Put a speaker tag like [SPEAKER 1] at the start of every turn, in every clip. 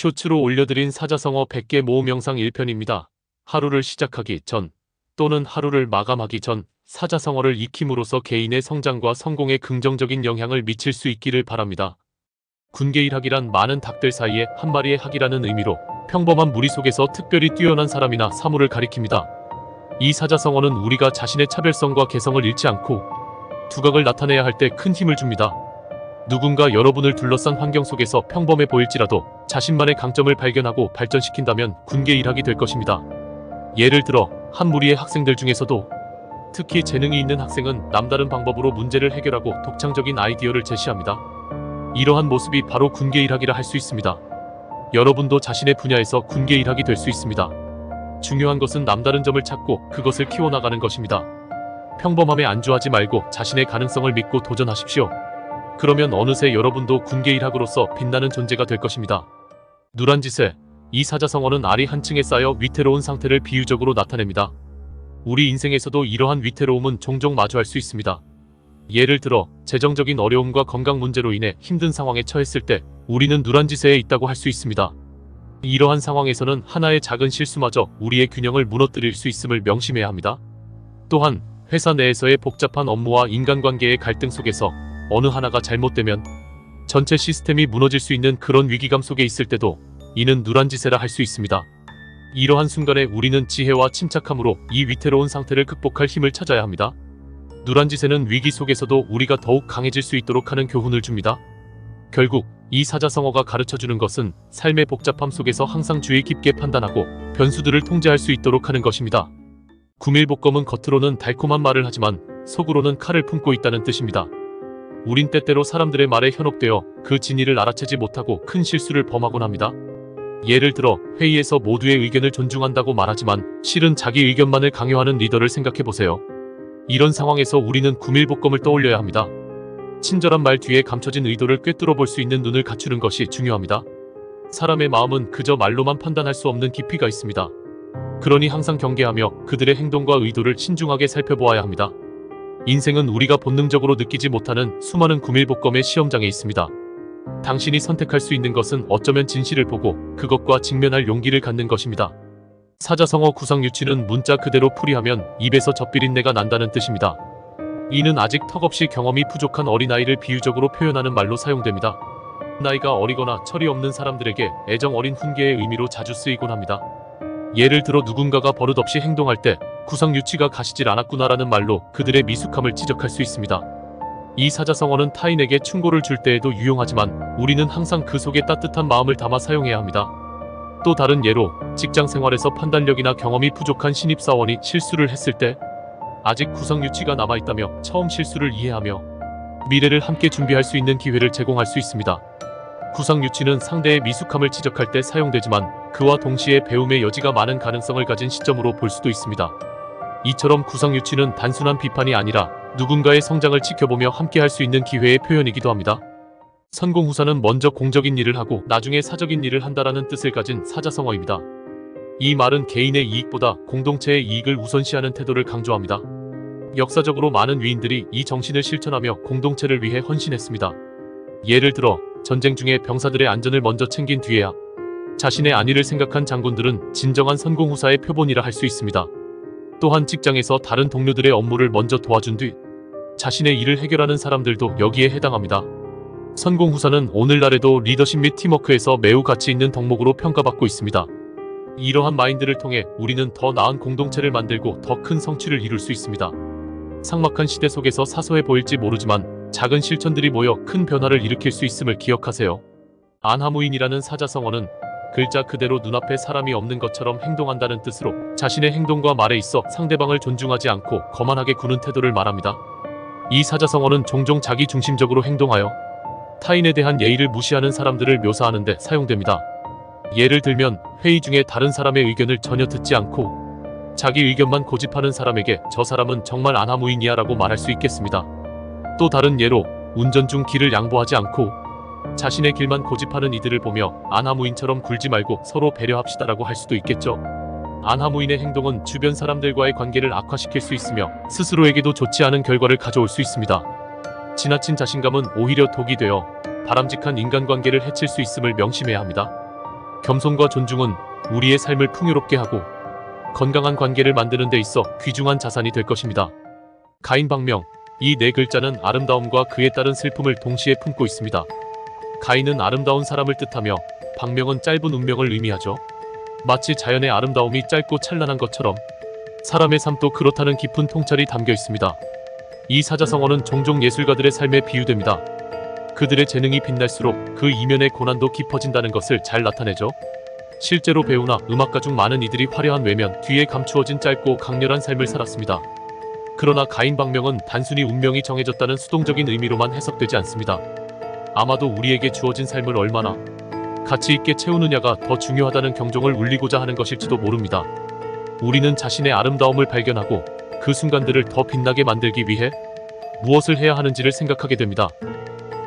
[SPEAKER 1] 쇼츠로 올려드린 사자성어 100개 모음 영상 1편입니다. 하루를 시작하기 전 또는 하루를 마감하기 전 사자성어를 익힘으로써 개인의 성장과 성공에 긍정적인 영향을 미칠 수 있기를 바랍니다. 군계일학이란 많은 닭들 사이에 한 마리의 학이라는 의미로 평범한 무리 속에서 특별히 뛰어난 사람이나 사물을 가리킵니다. 이 사자성어는 우리가 자신의 차별성과 개성을 잃지 않고 두각을 나타내야 할 때 큰 힘을 줍니다. 누군가 여러분을 둘러싼 환경 속에서 평범해 보일지라도 자신만의 강점을 발견하고 발전시킨다면 군계일학이 될 것입니다. 예를 들어 한 무리의 학생들 중에서도 특히 재능이 있는 학생은 남다른 방법으로 문제를 해결하고 독창적인 아이디어를 제시합니다. 이러한 모습이 바로 군계일학이라 할 수 있습니다. 여러분도 자신의 분야에서 군계일학이 될 수 있습니다. 중요한 것은 남다른 점을 찾고 그것을 키워나가는 것입니다. 평범함에 안주하지 말고 자신의 가능성을 믿고 도전하십시오. 그러면 어느새 여러분도 군계일학으로서 빛나는 존재가 될 것입니다. 누란지세, 이 사자성어는 알이 한 층에 쌓여 위태로운 상태를 비유적으로 나타냅니다. 우리 인생에서도 이러한 위태로움은 종종 마주할 수 있습니다. 예를 들어 재정적인 어려움과 건강 문제로 인해 힘든 상황에 처했을 때 우리는 누란지세에 있다고 할 수 있습니다. 이러한 상황에서는 하나의 작은 실수마저 우리의 균형을 무너뜨릴 수 있음을 명심해야 합니다. 또한 회사 내에서의 복잡한 업무와 인간관계의 갈등 속에서 어느 하나가 잘못되면 전체 시스템이 무너질 수 있는 그런 위기감 속에 있을 때도 이는 누란지세라 할 수 있습니다. 이러한 순간에 우리는 지혜와 침착함으로 이 위태로운 상태를 극복할 힘을 찾아야 합니다. 누란지세는 위기 속에서도 우리가 더욱 강해질 수 있도록 하는 교훈을 줍니다. 결국 이 사자성어가 가르쳐주는 것은 삶의 복잡함 속에서 항상 주의 깊게 판단하고 변수들을 통제할 수 있도록 하는 것입니다. 구밀복검은 겉으로는 달콤한 말을 하지만 속으로는 칼을 품고 있다는 뜻입니다. 우린 때때로 사람들의 말에 현혹되어 그 진위를 알아채지 못하고 큰 실수를 범하곤 합니다. 예를 들어 회의에서 모두의 의견을 존중한다고 말하지만 실은 자기 의견만을 강요하는 리더를 생각해보세요. 이런 상황에서 우리는 구밀복검을 떠올려야 합니다. 친절한 말 뒤에 감춰진 의도를 꿰뚫어 볼 수 있는 눈을 갖추는 것이 중요합니다. 사람의 마음은 그저 말로만 판단할 수 없는 깊이가 있습니다. 그러니 항상 경계하며 그들의 행동과 의도를 신중하게 살펴보아야 합니다. 인생은 우리가 본능적으로 느끼지 못하는 수많은 구밀복검의 시험장에 있습니다. 당신이 선택할 수 있는 것은 어쩌면 진실을 보고 그것과 직면할 용기를 갖는 것입니다. 사자성어 구상유치는 문자 그대로 풀이하면 입에서 젖비린내가 난다는 뜻입니다. 이는 아직 턱없이 경험이 부족한 어린아이를 비유적으로 표현하는 말로 사용됩니다. 나이가 어리거나 철이 없는 사람들에게 애정 어린 훈계의 의미로 자주 쓰이곤 합니다. 예를 들어 누군가가 버릇없이 행동할 때 구상유치가 가시질 않았구나라는 말로 그들의 미숙함을 지적할 수 있습니다. 이 사자성어는 타인에게 충고를 줄 때에도 유용하지만 우리는 항상 그 속에 따뜻한 마음을 담아 사용해야 합니다. 또 다른 예로 직장 생활에서 판단력이나 경험이 부족한 신입사원이 실수를 했을 때 아직 구상유치가 남아있다며 처음 실수를 이해하며 미래를 함께 준비할 수 있는 기회를 제공할 수 있습니다. 구상유치는 상대의 미숙함을 지적할 때 사용되지만 그와 동시에 배움의 여지가 많은 가능성을 가진 시점으로 볼 수도 있습니다. 이처럼 구상유치는 단순한 비판이 아니라 누군가의 성장을 지켜보며 함께할 수 있는 기회의 표현이기도 합니다. 선공후사는 먼저 공적인 일을 하고 나중에 사적인 일을 한다라는 뜻을 가진 사자성어입니다. 이 말은 개인의 이익보다 공동체의 이익을 우선시하는 태도를 강조합니다. 역사적으로 많은 위인들이 이 정신을 실천하며 공동체를 위해 헌신했습니다. 예를 들어 전쟁 중에 병사들의 안전을 먼저 챙긴 뒤에야 자신의 안위를 생각한 장군들은 진정한 선공후사의 표본이라 할 수 있습니다. 또한 직장에서 다른 동료들의 업무를 먼저 도와준 뒤 자신의 일을 해결하는 사람들도 여기에 해당합니다. 선공후사는 오늘날에도 리더십 및 팀워크에서 매우 가치 있는 덕목으로 평가받고 있습니다. 이러한 마인드를 통해 우리는 더 나은 공동체를 만들고 더 큰 성취를 이룰 수 있습니다. 삭막한 시대 속에서 사소해 보일지 모르지만 작은 실천들이 모여 큰 변화를 일으킬 수 있음을 기억하세요. 안하무인이라는 사자성어는 글자 그대로 눈앞에 사람이 없는 것처럼 행동한다는 뜻으로 자신의 행동과 말에 있어 상대방을 존중하지 않고 거만하게 구는 태도를 말합니다. 이 사자성어는 종종 자기 중심적으로 행동하여 타인에 대한 예의를 무시하는 사람들을 묘사하는 데 사용됩니다. 예를 들면 회의 중에 다른 사람의 의견을 전혀 듣지 않고 자기 의견만 고집하는 사람에게 저 사람은 정말 안하무인이야 라고 말할 수 있겠습니다. 또 다른 예로 운전 중 길을 양보하지 않고 자신의 길만 고집하는 이들을 보며 안하무인처럼 굴지 말고 서로 배려합시다라고 할 수도 있겠죠. 안하무인의 행동은 주변 사람들과의 관계를 악화시킬 수 있으며 스스로에게도 좋지 않은 결과를 가져올 수 있습니다. 지나친 자신감은 오히려 독이 되어 바람직한 인간관계를 해칠 수 있음을 명심해야 합니다. 겸손과 존중은 우리의 삶을 풍요롭게 하고 건강한 관계를 만드는 데 있어 귀중한 자산이 될 것입니다. 가인방명, 이 네 글자는 아름다움과 그에 따른 슬픔을 동시에 품고 있습니다. 가인은 아름다운 사람을 뜻하며 방명은 짧은 운명을 의미하죠. 마치 자연의 아름다움이 짧고 찬란한 것처럼 사람의 삶도 그렇다는 깊은 통찰이 담겨 있습니다. 이 사자성어는 종종 예술가들의 삶에 비유됩니다. 그들의 재능이 빛날수록 그 이면의 고난도 깊어진다는 것을 잘 나타내죠. 실제로 배우나 음악가 중 많은 이들이 화려한 외면 뒤에 감추어진 짧고 강렬한 삶을 살았습니다. 그러나 가인방명은 단순히 운명이 정해졌다는 수동적인 의미로만 해석되지 않습니다. 아마도 우리에게 주어진 삶을 얼마나 가치 있게 채우느냐가 더 중요하다는 경종을 울리고자 하는 것일지도 모릅니다. 우리는 자신의 아름다움을 발견하고 그 순간들을 더 빛나게 만들기 위해 무엇을 해야 하는지를 생각하게 됩니다.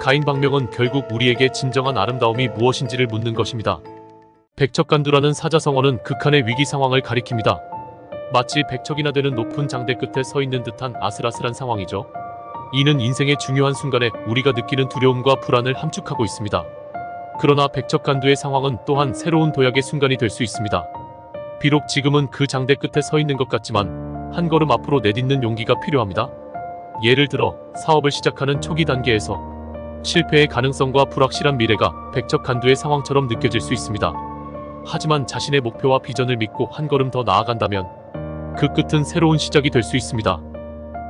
[SPEAKER 1] 가인방명은 결국 우리에게 진정한 아름다움이 무엇인지를 묻는 것입니다. 백척간두라는 사자성어는 극한의 위기 상황을 가리킵니다. 마치 백척이나 되는 높은 장대 끝에 서 있는 듯한 아슬아슬한 상황이죠. 이는 인생의 중요한 순간에 우리가 느끼는 두려움과 불안을 함축하고 있습니다. 그러나 백척간두의 상황은 또한 새로운 도약의 순간이 될 수 있습니다. 비록 지금은 그 장대 끝에 서 있는 것 같지만 한 걸음 앞으로 내딛는 용기가 필요합니다. 예를 들어 사업을 시작하는 초기 단계에서 실패의 가능성과 불확실한 미래가 백척간두의 상황처럼 느껴질 수 있습니다. 하지만 자신의 목표와 비전을 믿고 한 걸음 더 나아간다면 그 끝은 새로운 시작이 될 수 있습니다.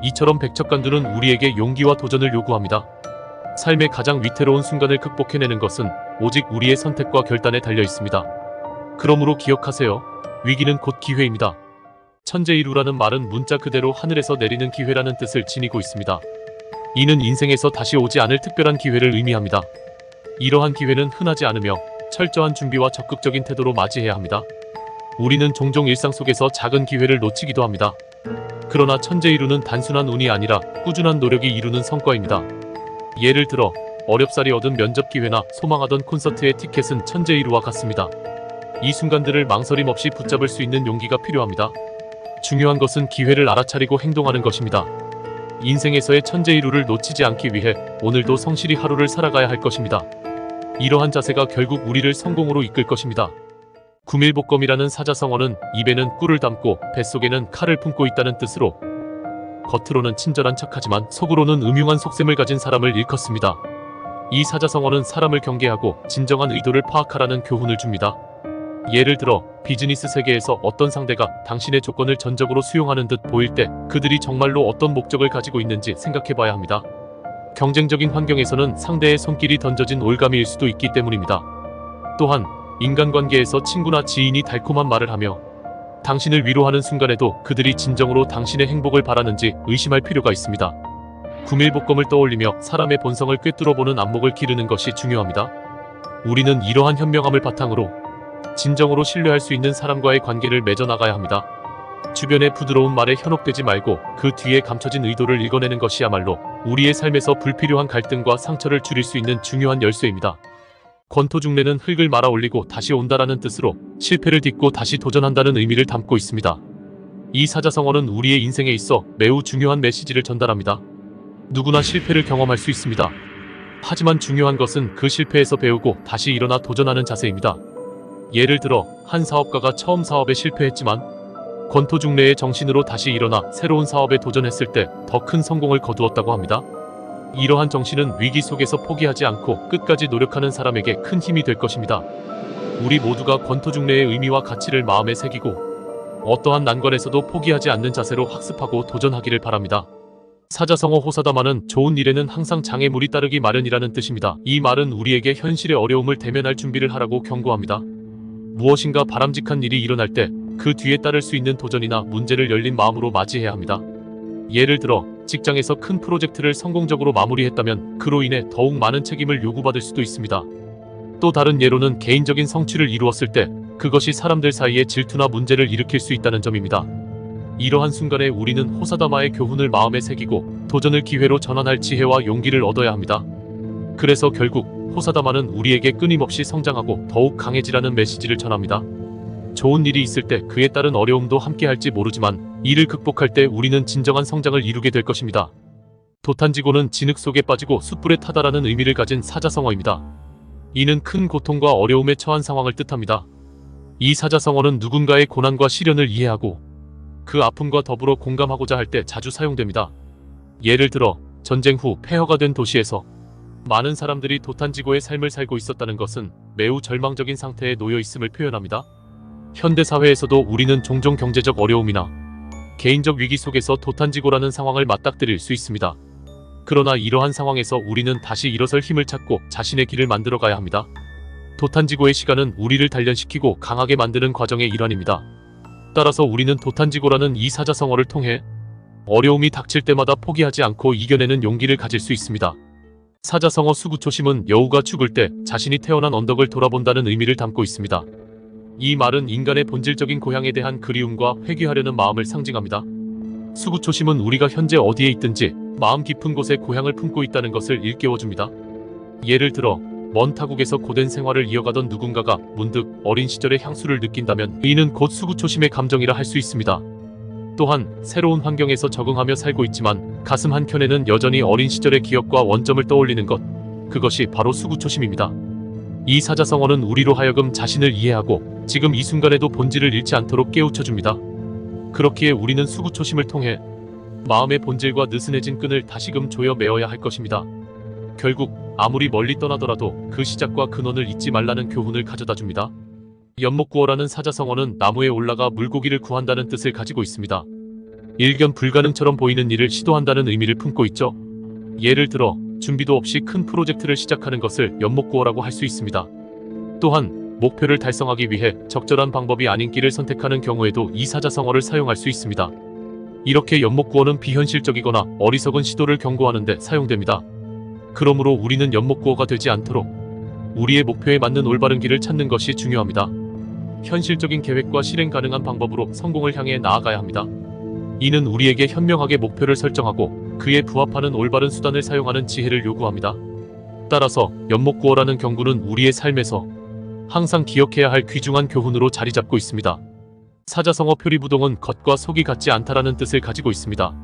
[SPEAKER 1] 이처럼 백척간두는 우리에게 용기와 도전을 요구합니다. 삶의 가장 위태로운 순간을 극복해내는 것은 오직 우리의 선택과 결단에 달려 있습니다. 그러므로 기억하세요. 위기는 곧 기회입니다. 천재이루라는 말은 문자 그대로 하늘에서 내리는 기회라는 뜻을 지니고 있습니다. 이는 인생에서 다시 오지 않을 특별한 기회를 의미합니다. 이러한 기회는 흔하지 않으며 철저한 준비와 적극적인 태도로 맞이해야 합니다. 우리는 종종 일상 속에서 작은 기회를 놓치기도 합니다. 그러나 천재이루는 단순한 운이 아니라 꾸준한 노력이 이루는 성과입니다. 예를 들어 어렵사리 얻은 면접 기회나 소망하던 콘서트의 티켓은 천재이루와 같습니다. 이 순간들을 망설임 없이 붙잡을 수 있는 용기가 필요합니다. 중요한 것은 기회를 알아차리고 행동하는 것입니다. 인생에서의 천재이루를 놓치지 않기 위해 오늘도 성실히 하루를 살아가야 할 것입니다. 이러한 자세가 결국 우리를 성공으로 이끌 것입니다. 구밀복검이라는 사자성어는 입에는 꿀을 담고 뱃속에는 칼을 품고 있다는 뜻으로 겉으로는 친절한 척하지만 속으로는 음흉한 속셈을 가진 사람을 일컫습니다. 이 사자성어는 사람을 경계하고 진정한 의도를 파악하라는 교훈을 줍니다. 예를 들어 비즈니스 세계에서 어떤 상대가 당신의 조건을 전적으로 수용하는 듯 보일 때 그들이 정말로 어떤 목적을 가지고 있는지 생각해봐야 합니다. 경쟁적인 환경에서는 상대의 손길이 던져진 올가미일 수도 있기 때문입니다. 또한 인간관계에서 친구나 지인이 달콤한 말을 하며 당신을 위로하는 순간에도 그들이 진정으로 당신의 행복을 바라는지 의심할 필요가 있습니다. 구밀복검을 떠올리며 사람의 본성을 꿰뚫어보는 안목을 기르는 것이 중요합니다. 우리는 이러한 현명함을 바탕으로 진정으로 신뢰할 수 있는 사람과의 관계를 맺어나가야 합니다. 주변의 부드러운 말에 현혹되지 말고 그 뒤에 감춰진 의도를 읽어내는 것이야말로 우리의 삶에서 불필요한 갈등과 상처를 줄일 수 있는 중요한 열쇠입니다. 권토중래는 흙을 말아 올리고 다시 온다라는 뜻으로 실패를 딛고 다시 도전한다는 의미를 담고 있습니다. 이 사자성어는 우리의 인생에 있어 매우 중요한 메시지를 전달합니다. 누구나 실패를 경험할 수 있습니다. 하지만 중요한 것은 그 실패에서 배우고 다시 일어나 도전하는 자세입니다. 예를 들어 한 사업가가 처음 사업에 실패했지만 권토중래의 정신으로 다시 일어나 새로운 사업에 도전했을 때 더 큰 성공을 거두었다고 합니다. 이러한 정신은 위기 속에서 포기하지 않고 끝까지 노력하는 사람에게 큰 힘이 될 것입니다. 우리 모두가 권토중래의 의미와 가치를 마음에 새기고 어떠한 난관에서도 포기하지 않는 자세로 학습하고 도전하기를 바랍니다. 사자성어 호사다마는 좋은 일에는 항상 장애물이 따르기 마련이라는 뜻입니다. 이 말은 우리에게 현실의 어려움을 대면할 준비를 하라고 경고합니다. 무엇인가 바람직한 일이 일어날 때 그 뒤에 따를 수 있는 도전이나 문제를 열린 마음으로 맞이해야 합니다. 예를 들어 직장에서 큰 프로젝트를 성공적으로 마무리했다면 그로 인해 더욱 많은 책임을 요구받을 수도 있습니다. 또 다른 예로는 개인적인 성취를 이루었을 때 그것이 사람들 사이에 질투나 문제를 일으킬 수 있다는 점입니다. 이러한 순간에 우리는 호사다마의 교훈을 마음에 새기고 도전을 기회로 전환할 지혜와 용기를 얻어야 합니다. 그래서 결국 호사다마는 우리에게 끊임없이 성장하고 더욱 강해지라는 메시지를 전합니다. 좋은 일이 있을 때 그에 따른 어려움도 함께할지 모르지만 이를 극복할 때 우리는 진정한 성장을 이루게 될 것입니다. 도탄지고는 진흙 속에 빠지고 숯불에 타다라는 의미를 가진 사자성어입니다. 이는 큰 고통과 어려움에 처한 상황을 뜻합니다. 이 사자성어는 누군가의 고난과 시련을 이해하고 그 아픔과 더불어 공감하고자 할 때 자주 사용됩니다. 예를 들어 전쟁 후 폐허가 된 도시에서 많은 사람들이 도탄지고의 삶을 살고 있었다는 것은 매우 절망적인 상태에 놓여 있음을 표현합니다. 현대사회에서도 우리는 종종 경제적 어려움이나 개인적 위기 속에서 도탄지고라는 상황을 맞닥뜨릴 수 있습니다. 그러나 이러한 상황에서 우리는 다시 일어설 힘을 찾고 자신의 길을 만들어 가야 합니다. 도탄지고의 시간은 우리를 단련시키고 강하게 만드는 과정의 일환입니다. 따라서 우리는 도탄지고라는 이 사자성어를 통해 어려움이 닥칠 때마다 포기하지 않고 이겨내는 용기를 가질 수 있습니다. 사자성어 수구초심은 여우가 죽을 때 자신이 태어난 언덕을 돌아본다는 의미를 담고 있습니다. 이 말은 인간의 본질적인 고향에 대한 그리움과 회귀하려는 마음을 상징합니다. 수구초심은 우리가 현재 어디에 있든지 마음 깊은 곳에 고향을 품고 있다는 것을 일깨워줍니다. 예를 들어 먼 타국에서 고된 생활을 이어가던 누군가가 문득 어린 시절의 향수를 느낀다면 이는 곧 수구초심의 감정이라 할 수 있습니다. 또한 새로운 환경에서 적응하며 살고 있지만 가슴 한켠에는 여전히 어린 시절의 기억과 원점을 떠올리는 것, 그것이 바로 수구초심입니다. 이 사자성어는 우리로 하여금 자신을 이해하고 지금 이 순간에도 본질을 잃지 않도록 깨우쳐줍니다. 그렇기에 우리는 수구초심을 통해 마음의 본질과 느슨해진 끈을 다시금 조여 메어야 할 것입니다. 결국 아무리 멀리 떠나더라도 그 시작과 근원을 잊지 말라는 교훈을 가져다 줍니다. 연못구어라는 사자성어는 나무에 올라가 물고기를 구한다는 뜻을 가지고 있습니다. 일견 불가능처럼 보이는 일을 시도한다는 의미를 품고 있죠. 예를 들어 준비도 없이 큰 프로젝트를 시작하는 것을 연못구어라고 할 수 있습니다. 또한 목표를 달성하기 위해 적절한 방법이 아닌 길을 선택하는 경우에도 이 사자성어를 사용할 수 있습니다. 이렇게 연못구어는 비현실적이거나 어리석은 시도를 경고하는 데 사용됩니다. 그러므로 우리는 연못구어가 되지 않도록 우리의 목표에 맞는 올바른 길을 찾는 것이 중요합니다. 현실적인 계획과 실행 가능한 방법으로 성공을 향해 나아가야 합니다. 이는 우리에게 현명하게 목표를 설정하고 그에 부합하는 올바른 수단을 사용하는 지혜를 요구합니다. 따라서 연못구어라는 경구는 우리의 삶에서 항상 기억해야 할 귀중한 교훈으로 자리 잡고 있습니다. 사자성어 표리부동은 겉과 속이 같지 않다라는 뜻을 가지고 있습니다.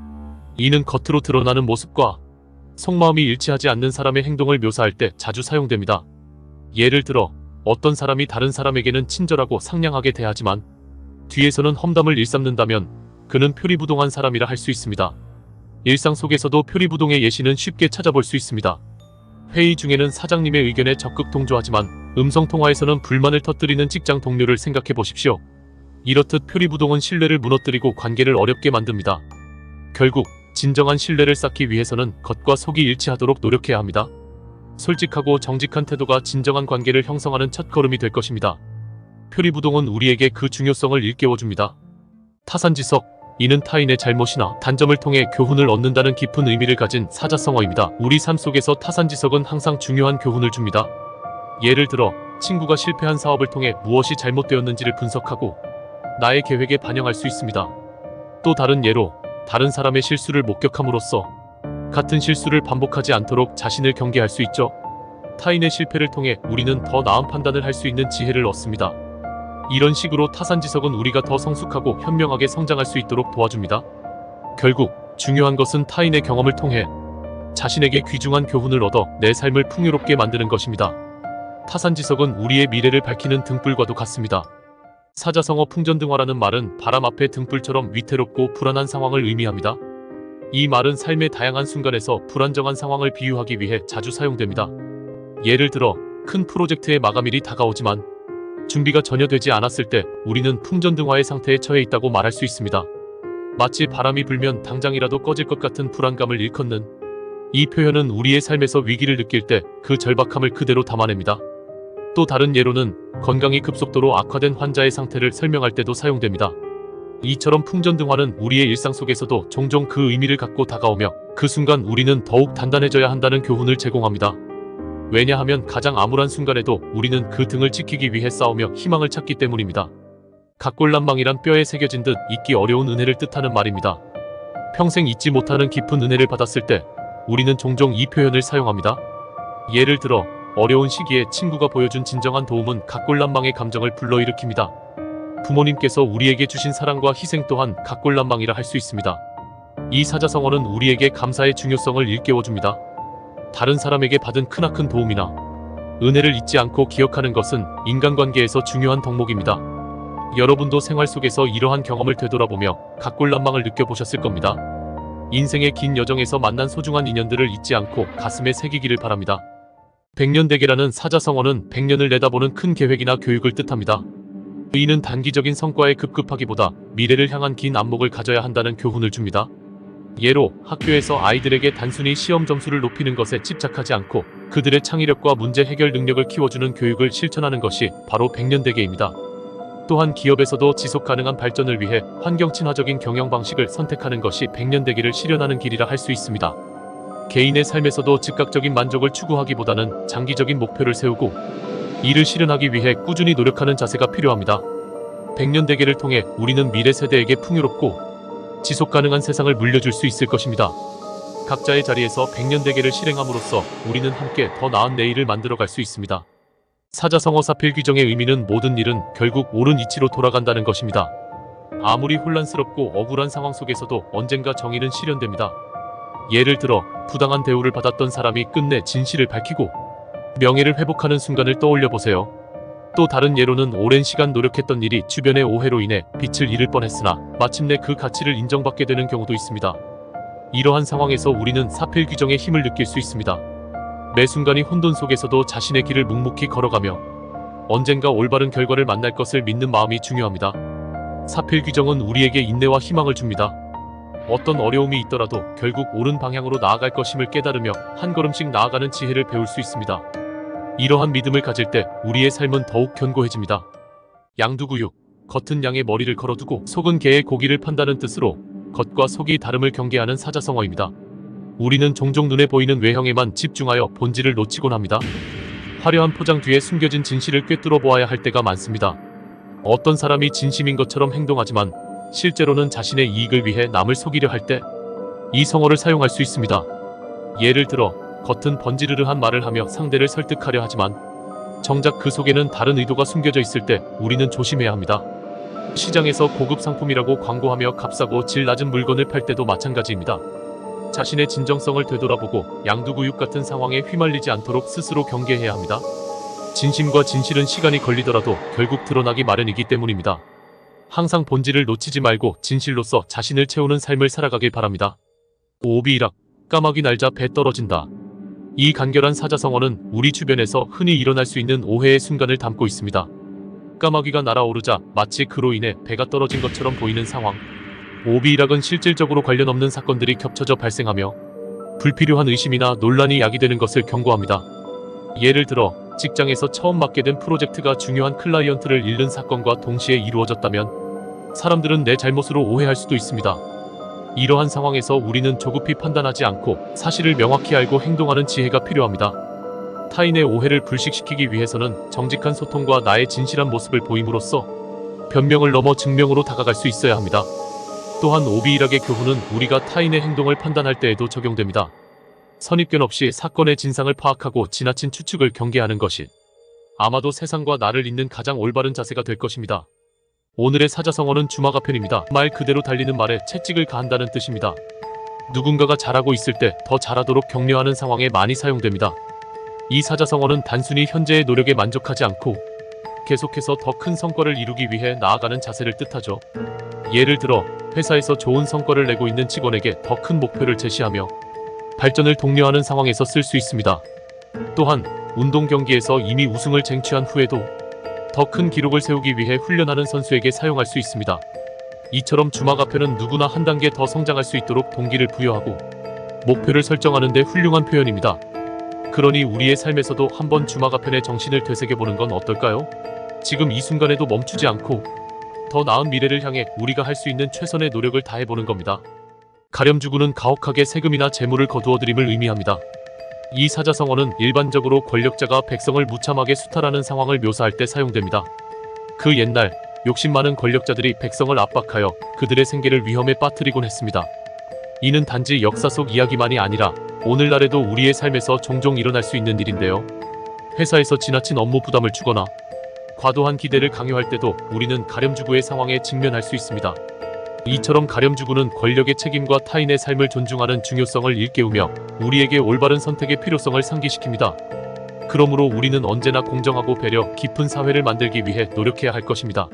[SPEAKER 1] 이는 겉으로 드러나는 모습과 속마음이 일치하지 않는 사람의 행동을 묘사할 때 자주 사용됩니다. 예를 들어 어떤 사람이 다른 사람에게는 친절하고 상냥하게 대하지만 뒤에서는 험담을 일삼는다면 그는 표리부동한 사람이라 할 수 있습니다. 일상 속에서도 표리부동의 예시는 쉽게 찾아볼 수 있습니다. 회의 중에는 사장님의 의견에 적극 동조하지만 음성통화에서는 불만을 터뜨리는 직장 동료를 생각해 보십시오. 이렇듯 표리부동은 신뢰를 무너뜨리고 관계를 어렵게 만듭니다. 결국 진정한 신뢰를 쌓기 위해서는 겉과 속이 일치하도록 노력해야 합니다. 솔직하고 정직한 태도가 진정한 관계를 형성하는 첫걸음이 될 것입니다. 표리부동은 우리에게 그 중요성을 일깨워줍니다. 타산지석, 이는 타인의 잘못이나 단점을 통해 교훈을 얻는다는 깊은 의미를 가진 사자성어입니다. 우리 삶 속에서 타산지석은 항상 중요한 교훈을 줍니다. 예를 들어 친구가 실패한 사업을 통해 무엇이 잘못되었는지를 분석하고 나의 계획에 반영할 수 있습니다. 또 다른 예로 다른 사람의 실수를 목격함으로써 같은 실수를 반복하지 않도록 자신을 경계할 수 있죠. 타인의 실패를 통해 우리는 더 나은 판단을 할 수 있는 지혜를 얻습니다. 이런 식으로 타산지석은 우리가 더 성숙하고 현명하게 성장할 수 있도록 도와줍니다. 결국 중요한 것은 타인의 경험을 통해 자신에게 귀중한 교훈을 얻어 내 삶을 풍요롭게 만드는 것입니다. 타산지석은 우리의 미래를 밝히는 등불과도 같습니다. 사자성어 풍전등화라는 말은 바람 앞의 등불처럼 위태롭고 불안한 상황을 의미합니다. 이 말은 삶의 다양한 순간에서 불안정한 상황을 비유하기 위해 자주 사용됩니다. 예를 들어 큰 프로젝트의 마감일이 다가오지만 준비가 전혀 되지 않았을 때 우리는 풍전등화의 상태에 처해 있다고 말할 수 있습니다. 마치 바람이 불면 당장이라도 꺼질 것 같은 불안감을 일컫는 이 표현은 우리의 삶에서 위기를 느낄 때 그 절박함을 그대로 담아냅니다. 또 다른 예로는 건강이 급속도로 악화된 환자의 상태를 설명할 때도 사용됩니다. 이처럼 풍전등화는 우리의 일상 속에서도 종종 그 의미를 갖고 다가오며 그 순간 우리는 더욱 단단해져야 한다는 교훈을 제공합니다. 왜냐하면 가장 암울한 순간에도 우리는 그 등을 지키기 위해 싸우며 희망을 찾기 때문입니다. 각골난망이란 뼈에 새겨진 듯 잊기 어려운 은혜를 뜻하는 말입니다. 평생 잊지 못하는 깊은 은혜를 받았을 때 우리는 종종 이 표현을 사용합니다. 예를 들어 어려운 시기에 친구가 보여준 진정한 도움은 각골난망의 감정을 불러일으킵니다. 부모님께서 우리에게 주신 사랑과 희생 또한 각골난망이라 할 수 있습니다. 이 사자성어는 우리에게 감사의 중요성을 일깨워줍니다. 다른 사람에게 받은 크나큰 도움이나 은혜를 잊지 않고 기억하는 것은 인간관계에서 중요한 덕목입니다. 여러분도 생활 속에서 이러한 경험을 되돌아보며 각골난망을 느껴보셨을 겁니다. 인생의 긴 여정에서 만난 소중한 인연들을 잊지 않고 가슴에 새기기를 바랍니다. 백년대계라는 사자성어는 100년을 내다보는 큰 계획이나 교육을 뜻합니다. 이는 단기적인 성과에 급급하기보다 미래를 향한 긴 안목을 가져야 한다는 교훈을 줍니다. 예로 학교에서 아이들에게 단순히 시험 점수를 높이는 것에 집착하지 않고 그들의 창의력과 문제 해결 능력을 키워주는 교육을 실천하는 것이 바로 백년대계입니다. 또한 기업에서도 지속 가능한 발전을 위해 환경 친화적인 경영 방식을 선택하는 것이 백년대계를 실현하는 길이라 할 수 있습니다. 개인의 삶에서도 즉각적인 만족을 추구하기보다는 장기적인 목표를 세우고 이를 실현하기 위해 꾸준히 노력하는 자세가 필요합니다. 백년대계를 통해 우리는 미래 세대에게 풍요롭고 지속 가능한 세상을 물려줄 수 있을 것입니다. 각자의 자리에서 백년대계를 실행함으로써 우리는 함께 더 나은 내일을 만들어갈 수 있습니다. 사자성어 사필귀정의 의미는 모든 일은 결국 옳은 이치로 돌아간다는 것입니다. 아무리 혼란스럽고 억울한 상황 속에서도 언젠가 정의는 실현됩니다. 예를 들어 부당한 대우를 받았던 사람이 끝내 진실을 밝히고 명예를 회복하는 순간을 떠올려 보세요. 또 다른 예로는 오랜 시간 노력했던 일이 주변의 오해로 인해 빛을 잃을 뻔했으나 마침내 그 가치를 인정받게 되는 경우도 있습니다. 이러한 상황에서 우리는 사필귀정의 힘을 느낄 수 있습니다. 매 순간이 혼돈 속에서도 자신의 길을 묵묵히 걸어가며 언젠가 올바른 결과를 만날 것을 믿는 마음이 중요합니다. 사필귀정은 우리에게 인내와 희망을 줍니다. 어떤 어려움이 있더라도 결국 옳은 방향으로 나아갈 것임을 깨달으며 한 걸음씩 나아가는 지혜를 배울 수 있습니다. 이러한 믿음을 가질 때 우리의 삶은 더욱 견고해집니다. 양두구육, 겉은 양의 머리를 걸어두고 속은 개의 고기를 판다는 뜻으로 겉과 속이 다름을 경계하는 사자성어입니다. 우리는 종종 눈에 보이는 외형에만 집중하여 본질을 놓치곤 합니다. 화려한 포장 뒤에 숨겨진 진실을 꿰뚫어 보아야 할 때가 많습니다. 어떤 사람이 진심인 것처럼 행동하지만 실제로는 자신의 이익을 위해 남을 속이려 할 때 이 성어를 사용할 수 있습니다. 예를 들어 겉은 번지르르한 말을 하며 상대를 설득하려 하지만 정작 그 속에는 다른 의도가 숨겨져 있을 때 우리는 조심해야 합니다. 시장에서 고급 상품이라고 광고하며 값싸고 질 낮은 물건을 팔 때도 마찬가지입니다. 자신의 진정성을 되돌아보고 양두구육 같은 상황에 휘말리지 않도록 스스로 경계해야 합니다. 진심과 진실은 시간이 걸리더라도 결국 드러나기 마련이기 때문입니다. 항상 본질을 놓치지 말고 진실로서 자신을 채우는 삶을 살아가길 바랍니다. 오비일학, 까마귀 날자 배 떨어진다. 이 간결한 사자성어는 우리 주변에서 흔히 일어날 수 있는 오해의 순간을 담고 있습니다. 까마귀가 날아오르자 마치 그로 인해 배가 떨어진 것처럼 보이는 상황. 오비일학은 실질적으로 관련 없는 사건들이 겹쳐져 발생하며 불필요한 의심이나 논란이 야기되는 것을 경고합니다. 예를 들어 직장에서 처음 맡게 된 프로젝트가 중요한 클라이언트를 잃는 사건과 동시에 이루어졌다면 사람들은 내 잘못으로 오해할 수도 있습니다. 이러한 상황에서 우리는 조급히 판단하지 않고 사실을 명확히 알고 행동하는 지혜가 필요합니다. 타인의 오해를 불식시키기 위해서는 정직한 소통과 나의 진실한 모습을 보임으로써 변명을 넘어 증명으로 다가갈 수 있어야 합니다. 또한 오비일학의 교훈은 우리가 타인의 행동을 판단할 때에도 적용됩니다. 선입견 없이 사건의 진상을 파악하고 지나친 추측을 경계하는 것이 아마도 세상과 나를 잇는 가장 올바른 자세가 될 것입니다. 오늘의 사자성어는 주마가편입니다. 말 그대로 달리는 말에 채찍을 가한다는 뜻입니다. 누군가가 잘하고 있을 때 더 잘하도록 격려하는 상황에 많이 사용됩니다. 이 사자성어는 단순히 현재의 노력에 만족하지 않고 계속해서 더 큰 성과를 이루기 위해 나아가는 자세를 뜻하죠. 예를 들어 회사에서 좋은 성과를 내고 있는 직원에게 더 큰 목표를 제시하며 발전을 독려하는 상황에서 쓸 수 있습니다. 또한 운동 경기에서 이미 우승을 쟁취한 후에도 더 큰 기록을 세우기 위해 훈련하는 선수에게 사용할 수 있습니다. 이처럼 주마가편은 누구나 한 단계 더 성장할 수 있도록 동기를 부여하고 목표를 설정하는 데 훌륭한 표현입니다. 그러니 우리의 삶에서도 한번 주마가편의 정신을 되새겨보는 건 어떨까요? 지금 이 순간에도 멈추지 않고 더 나은 미래를 향해 우리가 할 수 있는 최선의 노력을 다해보는 겁니다. 가렴주구는 가혹하게 세금이나 재물을 거두어들임을 의미합니다. 이 사자성어는 일반적으로 권력자가 백성을 무참하게 수탈하는 상황을 묘사할 때 사용됩니다. 그 옛날 욕심 많은 권력자들이 백성을 압박하여 그들의 생계를 위험에 빠뜨리곤 했습니다. 이는 단지 역사 속 이야기만이 아니라 오늘날에도 우리의 삶에서 종종 일어날 수 있는 일인데요. 회사에서 지나친 업무 부담을 주거나 과도한 기대를 강요할 때도 우리는 가렴주구의 상황에 직면할 수 있습니다. 이처럼 가렴주구는 권력의 책임과 타인의 삶을 존중하는 중요성을 일깨우며 우리에게 올바른 선택의 필요성을 상기시킵니다. 그러므로 우리는 언제나 공정하고 배려 깊은 사회를 만들기 위해 노력해야 할 것입니다.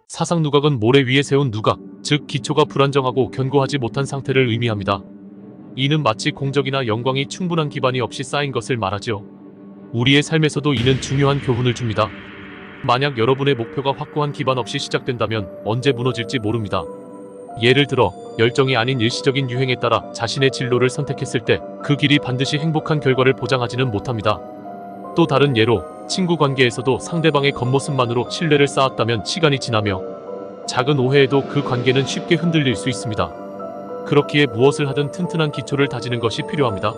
[SPEAKER 1] 사상 누각은 모래 위에 세운 누각, 즉 기초가 불안정하고 견고하지 못한 상태를 의미합니다. 이는 마치 공적이나 영광이 충분한 기반이 없이 쌓인 것을 말하지요. 우리의 삶에서도 이는 중요한 교훈을 줍니다. 만약 여러분의 목표가 확고한 기반 없이 시작된다면 언제 무너질지 모릅니다. 예를 들어 열정이 아닌 일시적인 유행에 따라 자신의 진로를 선택했을 때 그 길이 반드시 행복한 결과를 보장하지는 못합니다. 또 다른 예로 친구 관계에서도 상대방의 겉모습만으로 신뢰를 쌓았다면 시간이 지나며 작은 오해에도 그 관계는 쉽게 흔들릴 수 있습니다. 그렇기에 무엇을 하든 튼튼한 기초를 다지는 것이 필요합니다.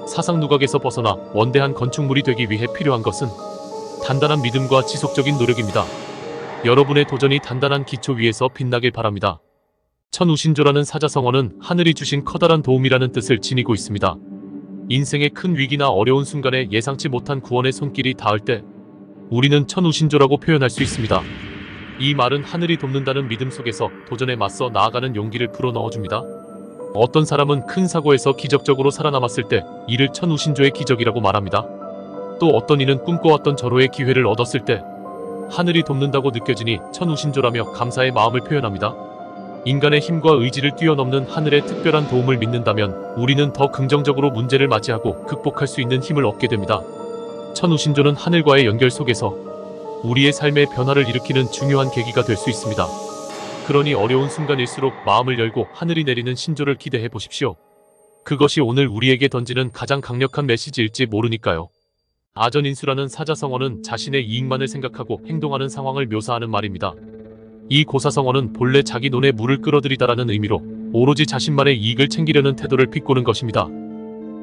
[SPEAKER 1] 사상 누각에서 벗어나 원대한 건축물이 되기 위해 필요한 것은 단단한 믿음과 지속적인 노력입니다. 여러분의 도전이 단단한 기초 위에서 빛나길 바랍니다. 천우신조라는 사자성어는 하늘이 주신 커다란 도움이라는 뜻을 지니고 있습니다. 인생의 큰 위기나 어려운 순간에 예상치 못한 구원의 손길이 닿을 때 우리는 천우신조라고 표현할 수 있습니다. 이 말은 하늘이 돕는다는 믿음 속에서 도전에 맞서 나아가는 용기를 불어넣어줍니다. 어떤 사람은 큰 사고에서 기적적으로 살아남았을 때 이를 천우신조의 기적이라고 말합니다. 또 어떤 이는 꿈꿔왔던 절호의 기회를 얻었을 때 하늘이 돕는다고 느껴지니 천우신조라며 감사의 마음을 표현합니다. 인간의 힘과 의지를 뛰어넘는 하늘의 특별한 도움을 믿는다면 우리는 더 긍정적으로 문제를 맞이하고 극복할 수 있는 힘을 얻게 됩니다. 천우신조는 하늘과의 연결 속에서 우리의 삶의 변화를 일으키는 중요한 계기가 될 수 있습니다. 그러니 어려운 순간일수록 마음을 열고 하늘이 내리는 신조를 기대해 보십시오. 그것이 오늘 우리에게 던지는 가장 강력한 메시지일지 모르니까요. 아전인수라는 사자성어는 자신의 이익만을 생각하고 행동하는 상황을 묘사하는 말입니다. 이 고사성어는 본래 자기 논에 물을 끌어들이다라는 의미로 오로지 자신만의 이익을 챙기려는 태도를 비꼬는 것입니다.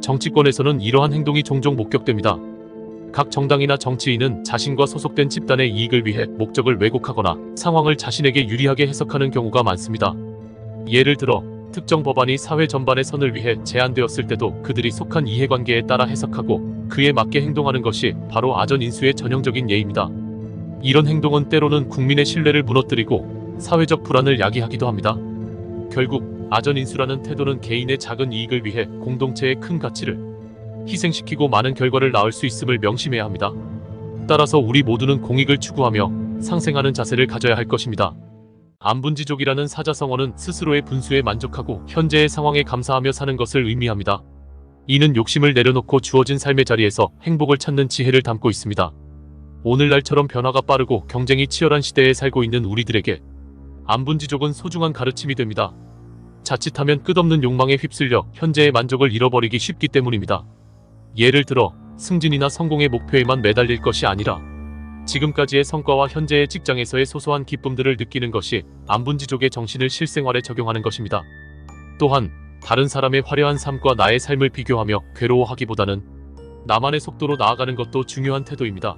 [SPEAKER 1] 정치권에서는 이러한 행동이 종종 목격됩니다. 각 정당이나 정치인은 자신과 소속된 집단의 이익을 위해 목적을 왜곡하거나 상황을 자신에게 유리하게 해석하는 경우가 많습니다. 예를 들어 특정 법안이 사회 전반의 선을 위해 제안되었을 때도 그들이 속한 이해관계에 따라 해석하고 그에 맞게 행동하는 것이 바로 아전인수의 전형적인 예입니다. 이런 행동은 때로는 국민의 신뢰를 무너뜨리고 사회적 불안을 야기하기도 합니다. 결국 아전인수라는 태도는 개인의 작은 이익을 위해 공동체의 큰 가치를 희생시키고 많은 결과를 낳을 수 있음을 명심해야 합니다. 따라서 우리 모두는 공익을 추구하며 상생하는 자세를 가져야 할 것입니다. 안분지족이라는 사자성어는 스스로의 분수에 만족하고 현재의 상황에 감사하며 사는 것을 의미합니다. 이는 욕심을 내려놓고 주어진 삶의 자리에서 행복을 찾는 지혜를 담고 있습니다. 오늘날처럼 변화가 빠르고 경쟁이 치열한 시대에 살고 있는 우리들에게 안분지족은 소중한 가르침이 됩니다. 자칫하면 끝없는 욕망에 휩쓸려 현재의 만족을 잃어버리기 쉽기 때문입니다. 예를 들어 승진이나 성공의 목표에만 매달릴 것이 아니라 지금까지의 성과와 현재의 직장에서의 소소한 기쁨들을 느끼는 것이 안분지족의 정신을 실생활에 적용하는 것입니다. 또한 다른 사람의 화려한 삶과 나의 삶을 비교하며 괴로워하기보다는 나만의 속도로 나아가는 것도 중요한 태도입니다.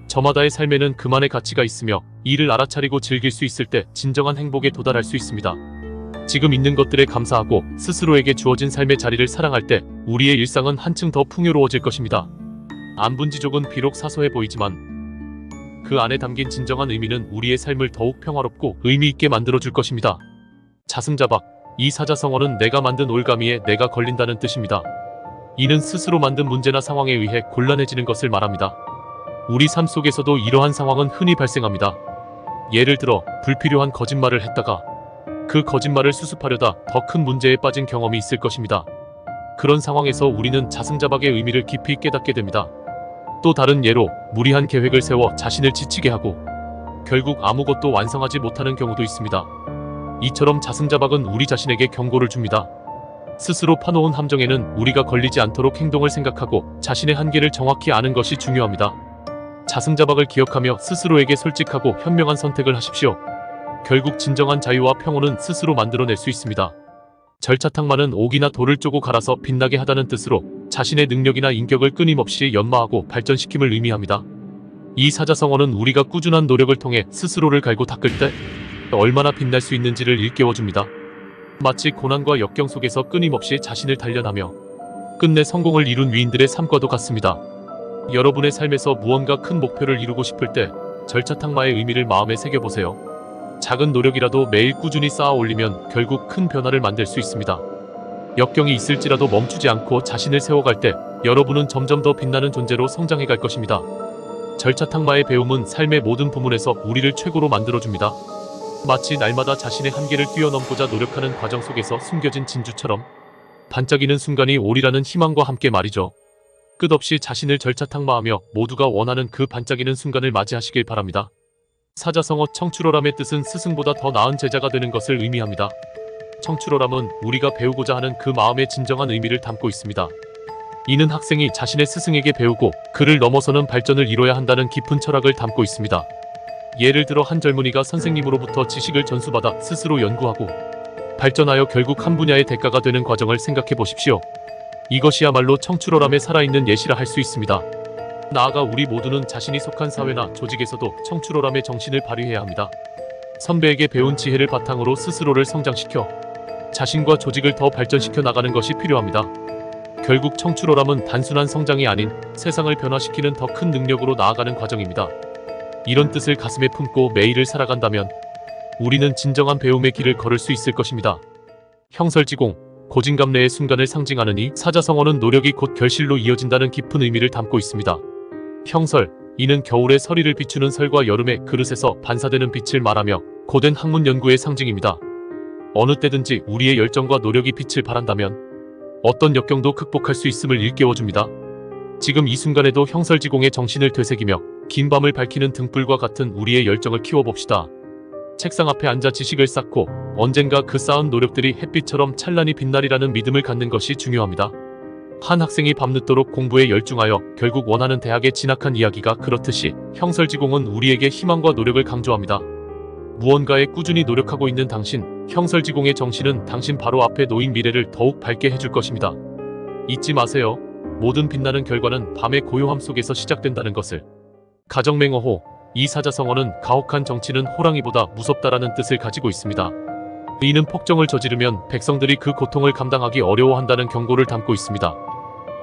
[SPEAKER 1] 저마다의 삶에는 그만의 가치가 있으며 이를 알아차리고 즐길 수 있을 때 진정한 행복에 도달할 수 있습니다. 지금 있는 것들에 감사하고 스스로에게 주어진 삶의 자리를 사랑할 때 우리의 일상은 한층 더 풍요로워질 것입니다. 안분지족은 비록 사소해 보이지만 그 안에 담긴 진정한 의미는 우리의 삶을 더욱 평화롭고 의미 있게 만들어줄 것입니다. 자승자박, 이 사자성어는 내가 만든 올가미에 내가 걸린다는 뜻입니다. 이는 스스로 만든 문제나 상황에 의해 곤란해지는 것을 말합니다. 우리 삶 속에서도 이러한 상황은 흔히 발생합니다. 예를 들어 불필요한 거짓말을 했다가 그 거짓말을 수습하려다 더 큰 문제에 빠진 경험이 있을 것입니다. 그런 상황에서 우리는 자승자박의 의미를 깊이 깨닫게 됩니다. 또 다른 예로 무리한 계획을 세워 자신을 지치게 하고 결국 아무것도 완성하지 못하는 경우도 있습니다. 이처럼 자승자박은 우리 자신에게 경고를 줍니다. 스스로 파놓은 함정에는 우리가 걸리지 않도록 행동을 생각하고 자신의 한계를 정확히 아는 것이 중요합니다. 자승자박을 기억하며 스스로에게 솔직하고 현명한 선택을 하십시오. 결국 진정한 자유와 평온은 스스로 만들어낼 수 있습니다. 절차탕만은 옥이나 돌을 쪼고 갈아서 빛나게 하다는 뜻으로 자신의 능력이나 인격을 끊임없이 연마하고 발전시킴을 의미합니다. 이 사자성어는 우리가 꾸준한 노력을 통해 스스로를 갈고 닦을 때 얼마나 빛날 수 있는지를 일깨워줍니다. 마치 고난과 역경 속에서 끊임없이 자신을 단련하며 끝내 성공을 이룬 위인들의 삶과도 같습니다. 여러분의 삶에서 무언가 큰 목표를 이루고 싶을 때 절차탕마의 의미를 마음에 새겨보세요. 작은 노력이라도 매일 꾸준히 쌓아 올리면 결국 큰 변화를 만들 수 있습니다. 역경이 있을지라도 멈추지 않고 자신을 세워갈 때 여러분은 점점 더 빛나는 존재로 성장해 갈 것입니다. 절차탕마의 배움은 삶의 모든 부문에서 우리를 최고로 만들어줍니다. 마치 날마다 자신의 한계를 뛰어넘고자 노력하는 과정 속에서 숨겨진 진주처럼 반짝이는 순간이 오리라는 희망과 함께 말이죠. 끝없이 자신을 절차탕마하며 모두가 원하는 그 반짝이는 순간을 맞이하시길 바랍니다. 사자성어 청출어람의 뜻은 스승보다 더 나은 제자가 되는 것을 의미합니다. 청출어람은 우리가 배우고자 하는 그 마음의 진정한 의미를 담고 있습니다. 이는 학생이 자신의 스승에게 배우고 그를 넘어서는 발전을 이뤄야 한다는 깊은 철학을 담고 있습니다. 예를 들어 한 젊은이가 선생님으로부터 지식을 전수받아 스스로 연구하고 발전하여 결국 한 분야의 대가가 되는 과정을 생각해 보십시오. 이것이야말로 청출어람의 살아있는 예시라 할 수 있습니다. 나아가 우리 모두는 자신이 속한 사회나 조직에서도 청출어람의 정신을 발휘해야 합니다. 선배에게 배운 지혜를 바탕으로 스스로를 성장시켜 자신과 조직을 더 발전시켜 나가는 것이 필요합니다. 결국 청출어람은 단순한 성장이 아닌 세상을 변화시키는 더 큰 능력으로 나아가는 과정입니다. 이런 뜻을 가슴에 품고 매일을 살아간다면 우리는 진정한 배움의 길을 걸을 수 있을 것입니다. 형설지공, 고진감래의 순간을 상징하는 이 사자성어는 노력이 곧 결실로 이어진다는 깊은 의미를 담고 있습니다. 형설, 이는 겨울의 서리를 비추는 설과 여름의 그릇에서 반사되는 빛을 말하며 고된 학문 연구의 상징입니다. 어느 때든지 우리의 열정과 노력이 빛을 발한다면 어떤 역경도 극복할 수 있음을 일깨워줍니다. 지금 이 순간에도 형설지공의 정신을 되새기며 긴 밤을 밝히는 등불과 같은 우리의 열정을 키워봅시다. 책상 앞에 앉아 지식을 쌓고 언젠가 그 쌓은 노력들이 햇빛처럼 찬란히 빛나리라는 믿음을 갖는 것이 중요합니다. 한 학생이 밤늦도록 공부에 열중하여 결국 원하는 대학에 진학한 이야기가 그렇듯이 형설지공은 우리에게 희망과 노력을 강조합니다. 무언가에 꾸준히 노력하고 있는 당신, 형설지공의 정신은 당신 바로 앞에 놓인 미래를 더욱 밝게 해줄 것입니다. 잊지 마세요. 모든 빛나는 결과는 밤의 고요함 속에서 시작된다는 것을. 가정맹어호, 이 사자성어는 가혹한 정치는 호랑이보다 무섭다라는 뜻을 가지고 있습니다. 이는 폭정을 저지르면 백성들이 그 고통을 감당하기 어려워한다는 경고를 담고 있습니다.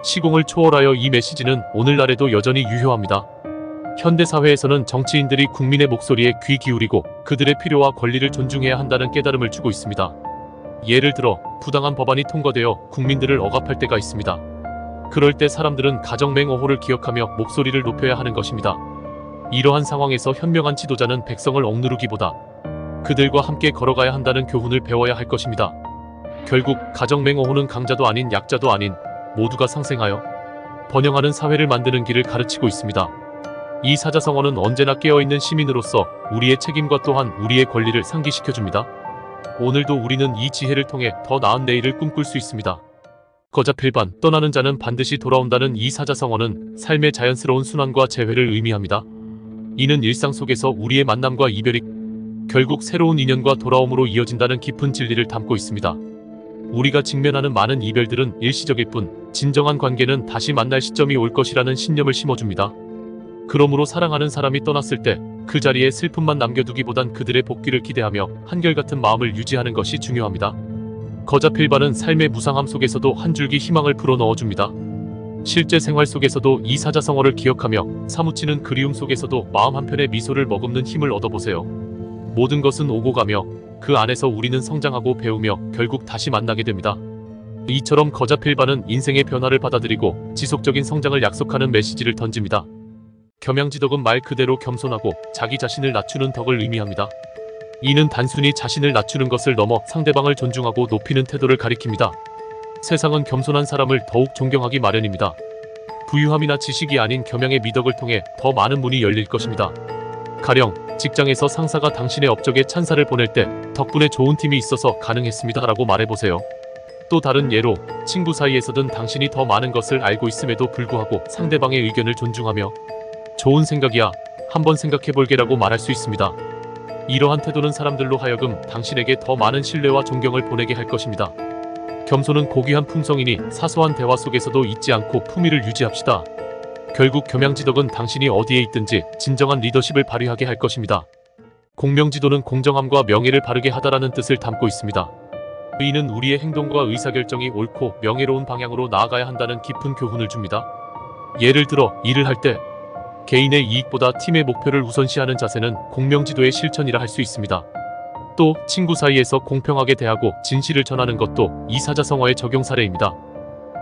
[SPEAKER 1] 시공을 초월하여 이 메시지는 오늘날에도 여전히 유효합니다. 현대사회에서는 정치인들이 국민의 목소리에 귀 기울이고 그들의 필요와 권리를 존중해야 한다는 깨달음을 주고 있습니다. 예를 들어 부당한 법안이 통과되어 국민들을 억압할 때가 있습니다. 그럴 때 사람들은 가정맹어호를 기억하며 목소리를 높여야 하는 것입니다. 이러한 상황에서 현명한 지도자는 백성을 억누르기보다 그들과 함께 걸어가야 한다는 교훈을 배워야 할 것입니다. 결국 가정맹어호는 강자도 아닌 약자도 아닌 모두가 상생하여 번영하는 사회를 만드는 길을 가르치고 있습니다. 이 사자성어는 언제나 깨어있는 시민으로서 우리의 책임과 또한 우리의 권리를 상기시켜줍니다. 오늘도 우리는 이 지혜를 통해 더 나은 내일을 꿈꿀 수 있습니다. 거자필반, 떠나는 자는 반드시 돌아온다는 이 사자성어는 삶의 자연스러운 순환과 재회를 의미합니다. 이는 일상 속에서 우리의 만남과 이별이 결국 새로운 인연과 돌아옴으로 이어진다는 깊은 진리를 담고 있습니다. 우리가 직면하는 많은 이별들은 일시적일 뿐 진정한 관계는 다시 만날 시점이 올 것이라는 신념을 심어줍니다. 그러므로 사랑하는 사람이 떠났을 때 그 자리에 슬픔만 남겨두기보단 그들의 복귀를 기대하며 한결같은 마음을 유지하는 것이 중요합니다. 거자필반은 삶의 무상함 속에서도 한 줄기 희망을 불어넣어줍니다. 실제 생활 속에서도 이 사자성어를 기억하며 사무치는 그리움 속에서도 마음 한편의 미소를 머금는 힘을 얻어보세요. 모든 것은 오고 가며 그 안에서 우리는 성장하고 배우며 결국 다시 만나게 됩니다. 이처럼 거자필반은 인생의 변화를 받아들이고 지속적인 성장을 약속하는 메시지를 던집니다. 겸양지덕은 말 그대로 겸손하고 자기 자신을 낮추는 덕을 의미합니다. 이는 단순히 자신을 낮추는 것을 넘어 상대방을 존중하고 높이는 태도를 가리킵니다. 세상은 겸손한 사람을 더욱 존경하기 마련입니다. 부유함이나 지식이 아닌 겸양의 미덕을 통해 더 많은 문이 열릴 것입니다. 가령 직장에서 상사가 당신의 업적에 찬사를 보낼 때 덕분에 좋은 팀이 있어서 가능했습니다 라고 말해보세요. 또 다른 예로 친구 사이에서든 당신이 더 많은 것을 알고 있음에도 불구하고 상대방의 의견을 존중하며 좋은 생각이야, 한번 생각해볼게라고 말할 수 있습니다. 이러한 태도는 사람들로 하여금 당신에게 더 많은 신뢰와 존경을 보내게 할 것입니다. 겸손은 고귀한 품성이니 사소한 대화 속에서도 잊지 않고 품위를 유지합시다. 결국 겸양지덕은 당신이 어디에 있든지 진정한 리더십을 발휘하게 할 것입니다. 공명지도는 공정함과 명예를 바르게 하다라는 뜻을 담고 있습니다. 이는 우리의 행동과 의사결정이 옳고 명예로운 방향으로 나아가야 한다는 깊은 교훈을 줍니다. 예를 들어 일을 할 때 개인의 이익보다 팀의 목표를 우선시하는 자세는 공명지도의 실천이라 할 수 있습니다. 또 친구 사이에서 공평하게 대하고 진실을 전하는 것도 이 사자성어의 적용 사례입니다.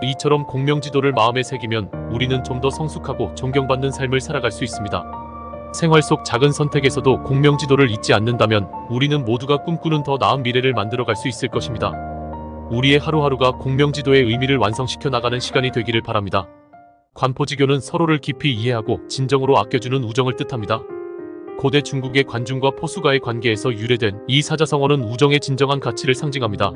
[SPEAKER 1] 이처럼 공명지도를 마음에 새기면 우리는 좀 더 성숙하고 존경받는 삶을 살아갈 수 있습니다. 생활 속 작은 선택에서도 공명지도를 잊지 않는다면 우리는 모두가 꿈꾸는 더 나은 미래를 만들어갈 수 있을 것입니다. 우리의 하루하루가 공명지도의 의미를 완성시켜 나가는 시간이 되기를 바랍니다. 관포지교는 서로를 깊이 이해하고 진정으로 아껴주는 우정을 뜻합니다. 고대 중국의 관중과 포수가의 관계에서 유래된 이 사자성어는 우정의 진정한 가치를 상징합니다.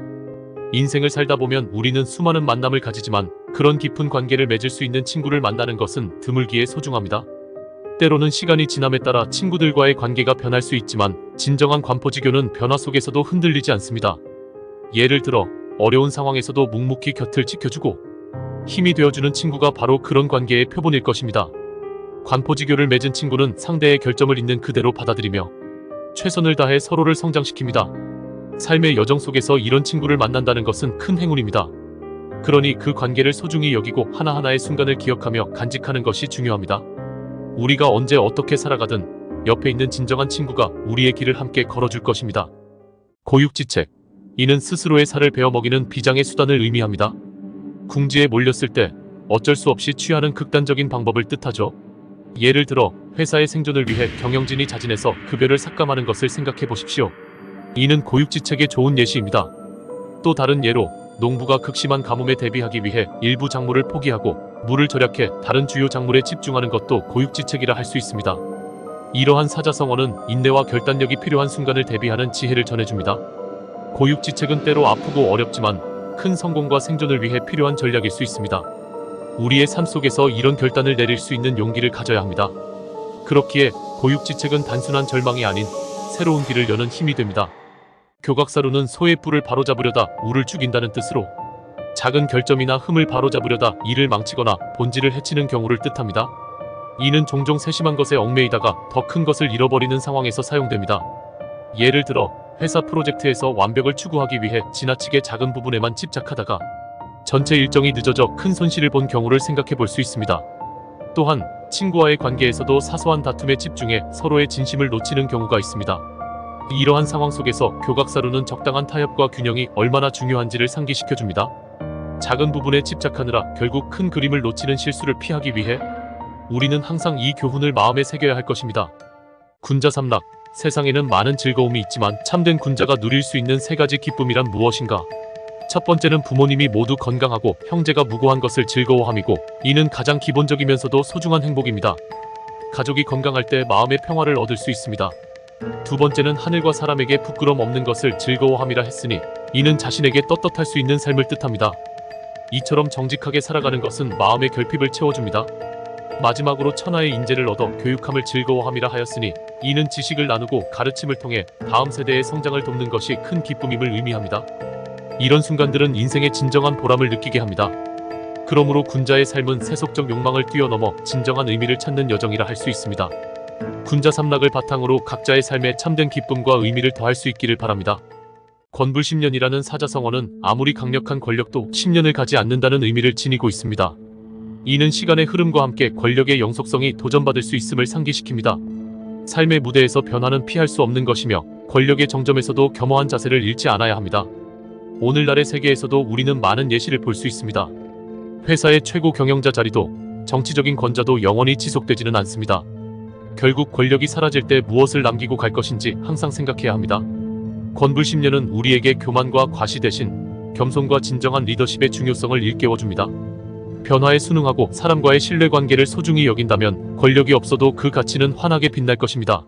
[SPEAKER 1] 인생을 살다 보면 우리는 수많은 만남을 가지지만 그런 깊은 관계를 맺을 수 있는 친구를 만나는 것은 드물기에 소중합니다. 때로는 시간이 지남에 따라 친구들과의 관계가 변할 수 있지만 진정한 관포지교는 변화 속에서도 흔들리지 않습니다. 예를 들어 어려운 상황에서도 묵묵히 곁을 지켜주고 힘이 되어주는 친구가 바로 그런 관계의 표본일 것입니다. 관포지교를 맺은 친구는 상대의 결점을 있는 그대로 받아들이며 최선을 다해 서로를 성장시킵니다. 삶의 여정 속에서 이런 친구를 만난다는 것은 큰 행운입니다. 그러니 그 관계를 소중히 여기고 하나하나의 순간을 기억하며 간직하는 것이 중요합니다. 우리가 언제 어떻게 살아가든 옆에 있는 진정한 친구가 우리의 길을 함께 걸어줄 것입니다. 고육지책. 이는 스스로의 살을 베어먹이는 비장의 수단을 의미합니다. 궁지에 몰렸을 때 어쩔 수 없이 취하는 극단적인 방법을 뜻하죠. 예를 들어 회사의 생존을 위해 경영진이 자진해서 급여를 삭감하는 것을 생각해 보십시오. 이는 고육지책의 좋은 예시입니다. 또 다른 예로 농부가 극심한 가뭄에 대비하기 위해 일부 작물을 포기하고 물을 절약해 다른 주요 작물에 집중하는 것도 고육지책이라 할 수 있습니다. 이러한 사자성어는 인내와 결단력이 필요한 순간을 대비하는 지혜를 전해줍니다. 고육지책은 때로 아프고 어렵지만 큰 성공과 생존을 위해 필요한 전략일 수 있습니다. 우리의 삶 속에서 이런 결단을 내릴 수 있는 용기를 가져야 합니다. 그렇기에 고육지책은 단순한 절망이 아닌 새로운 길을 여는 힘이 됩니다. 교각사루는 소의 뿔을 바로잡으려다 우를 죽인다는 뜻으로 작은 결점이나 흠을 바로잡으려다 이를 망치거나 본질을 해치는 경우를 뜻합니다. 이는 종종 세심한 것에 얽매이다가 더 큰 것을 잃어버리는 상황에서 사용됩니다. 예를 들어 회사 프로젝트에서 완벽을 추구하기 위해 지나치게 작은 부분에만 집착하다가 전체 일정이 늦어져 큰 손실을 본 경우를 생각해 볼 수 있습니다. 또한 친구와의 관계에서도 사소한 다툼에 집중해 서로의 진심을 놓치는 경우가 있습니다. 이러한 상황 속에서 교각사루는 적당한 타협과 균형이 얼마나 중요한지를 상기시켜줍니다. 작은 부분에 집착하느라 결국 큰 그림을 놓치는 실수를 피하기 위해 우리는 항상 이 교훈을 마음에 새겨야 할 것입니다. 군자삼락. 세상에는 많은 즐거움이 있지만 참된 군자가 누릴 수 있는 세 가지 기쁨이란 무엇인가? 첫 번째는 부모님이 모두 건강하고 형제가 무고한 것을 즐거워함이고 이는 가장 기본적이면서도 소중한 행복입니다. 가족이 건강할 때 마음의 평화를 얻을 수 있습니다. 두 번째는 하늘과 사람에게 부끄럼 없는 것을 즐거워함이라 했으니 이는 자신에게 떳떳할 수 있는 삶을 뜻합니다. 이처럼 정직하게 살아가는 것은 마음의 결핍을 채워줍니다. 마지막으로 천하의 인재를 얻어 교육함을 즐거워함이라 하였으니 이는 지식을 나누고 가르침을 통해 다음 세대의 성장을 돕는 것이 큰 기쁨임을 의미합니다. 이런 순간들은 인생의 진정한 보람을 느끼게 합니다. 그러므로 군자의 삶은 세속적 욕망을 뛰어넘어 진정한 의미를 찾는 여정이라 할 수 있습니다. 군자삼락을 바탕으로 각자의 삶에 참된 기쁨과 의미를 더할 수 있기를 바랍니다. 권불십년이라는 사자성어는 아무리 강력한 권력도 10년을 가지 않는다는 의미를 지니고 있습니다. 이는 시간의 흐름과 함께 권력의 영속성이 도전받을 수 있음을 상기시킵니다. 삶의 무대에서 변화는 피할 수 없는 것이며 권력의 정점에서도 겸허한 자세를 잃지 않아야 합니다. 오늘날의 세계에서도 우리는 많은 예시를 볼 수 있습니다. 회사의 최고 경영자 자리도 정치적인 권좌도 영원히 지속되지는 않습니다. 결국 권력이 사라질 때 무엇을 남기고 갈 것인지 항상 생각해야 합니다. 권불십년은 우리에게 교만과 과시 대신 겸손과 진정한 리더십의 중요성을 일깨워줍니다. 변화에 순응하고 사람과의 신뢰관계를 소중히 여긴다면 권력이 없어도 그 가치는 환하게 빛날 것입니다.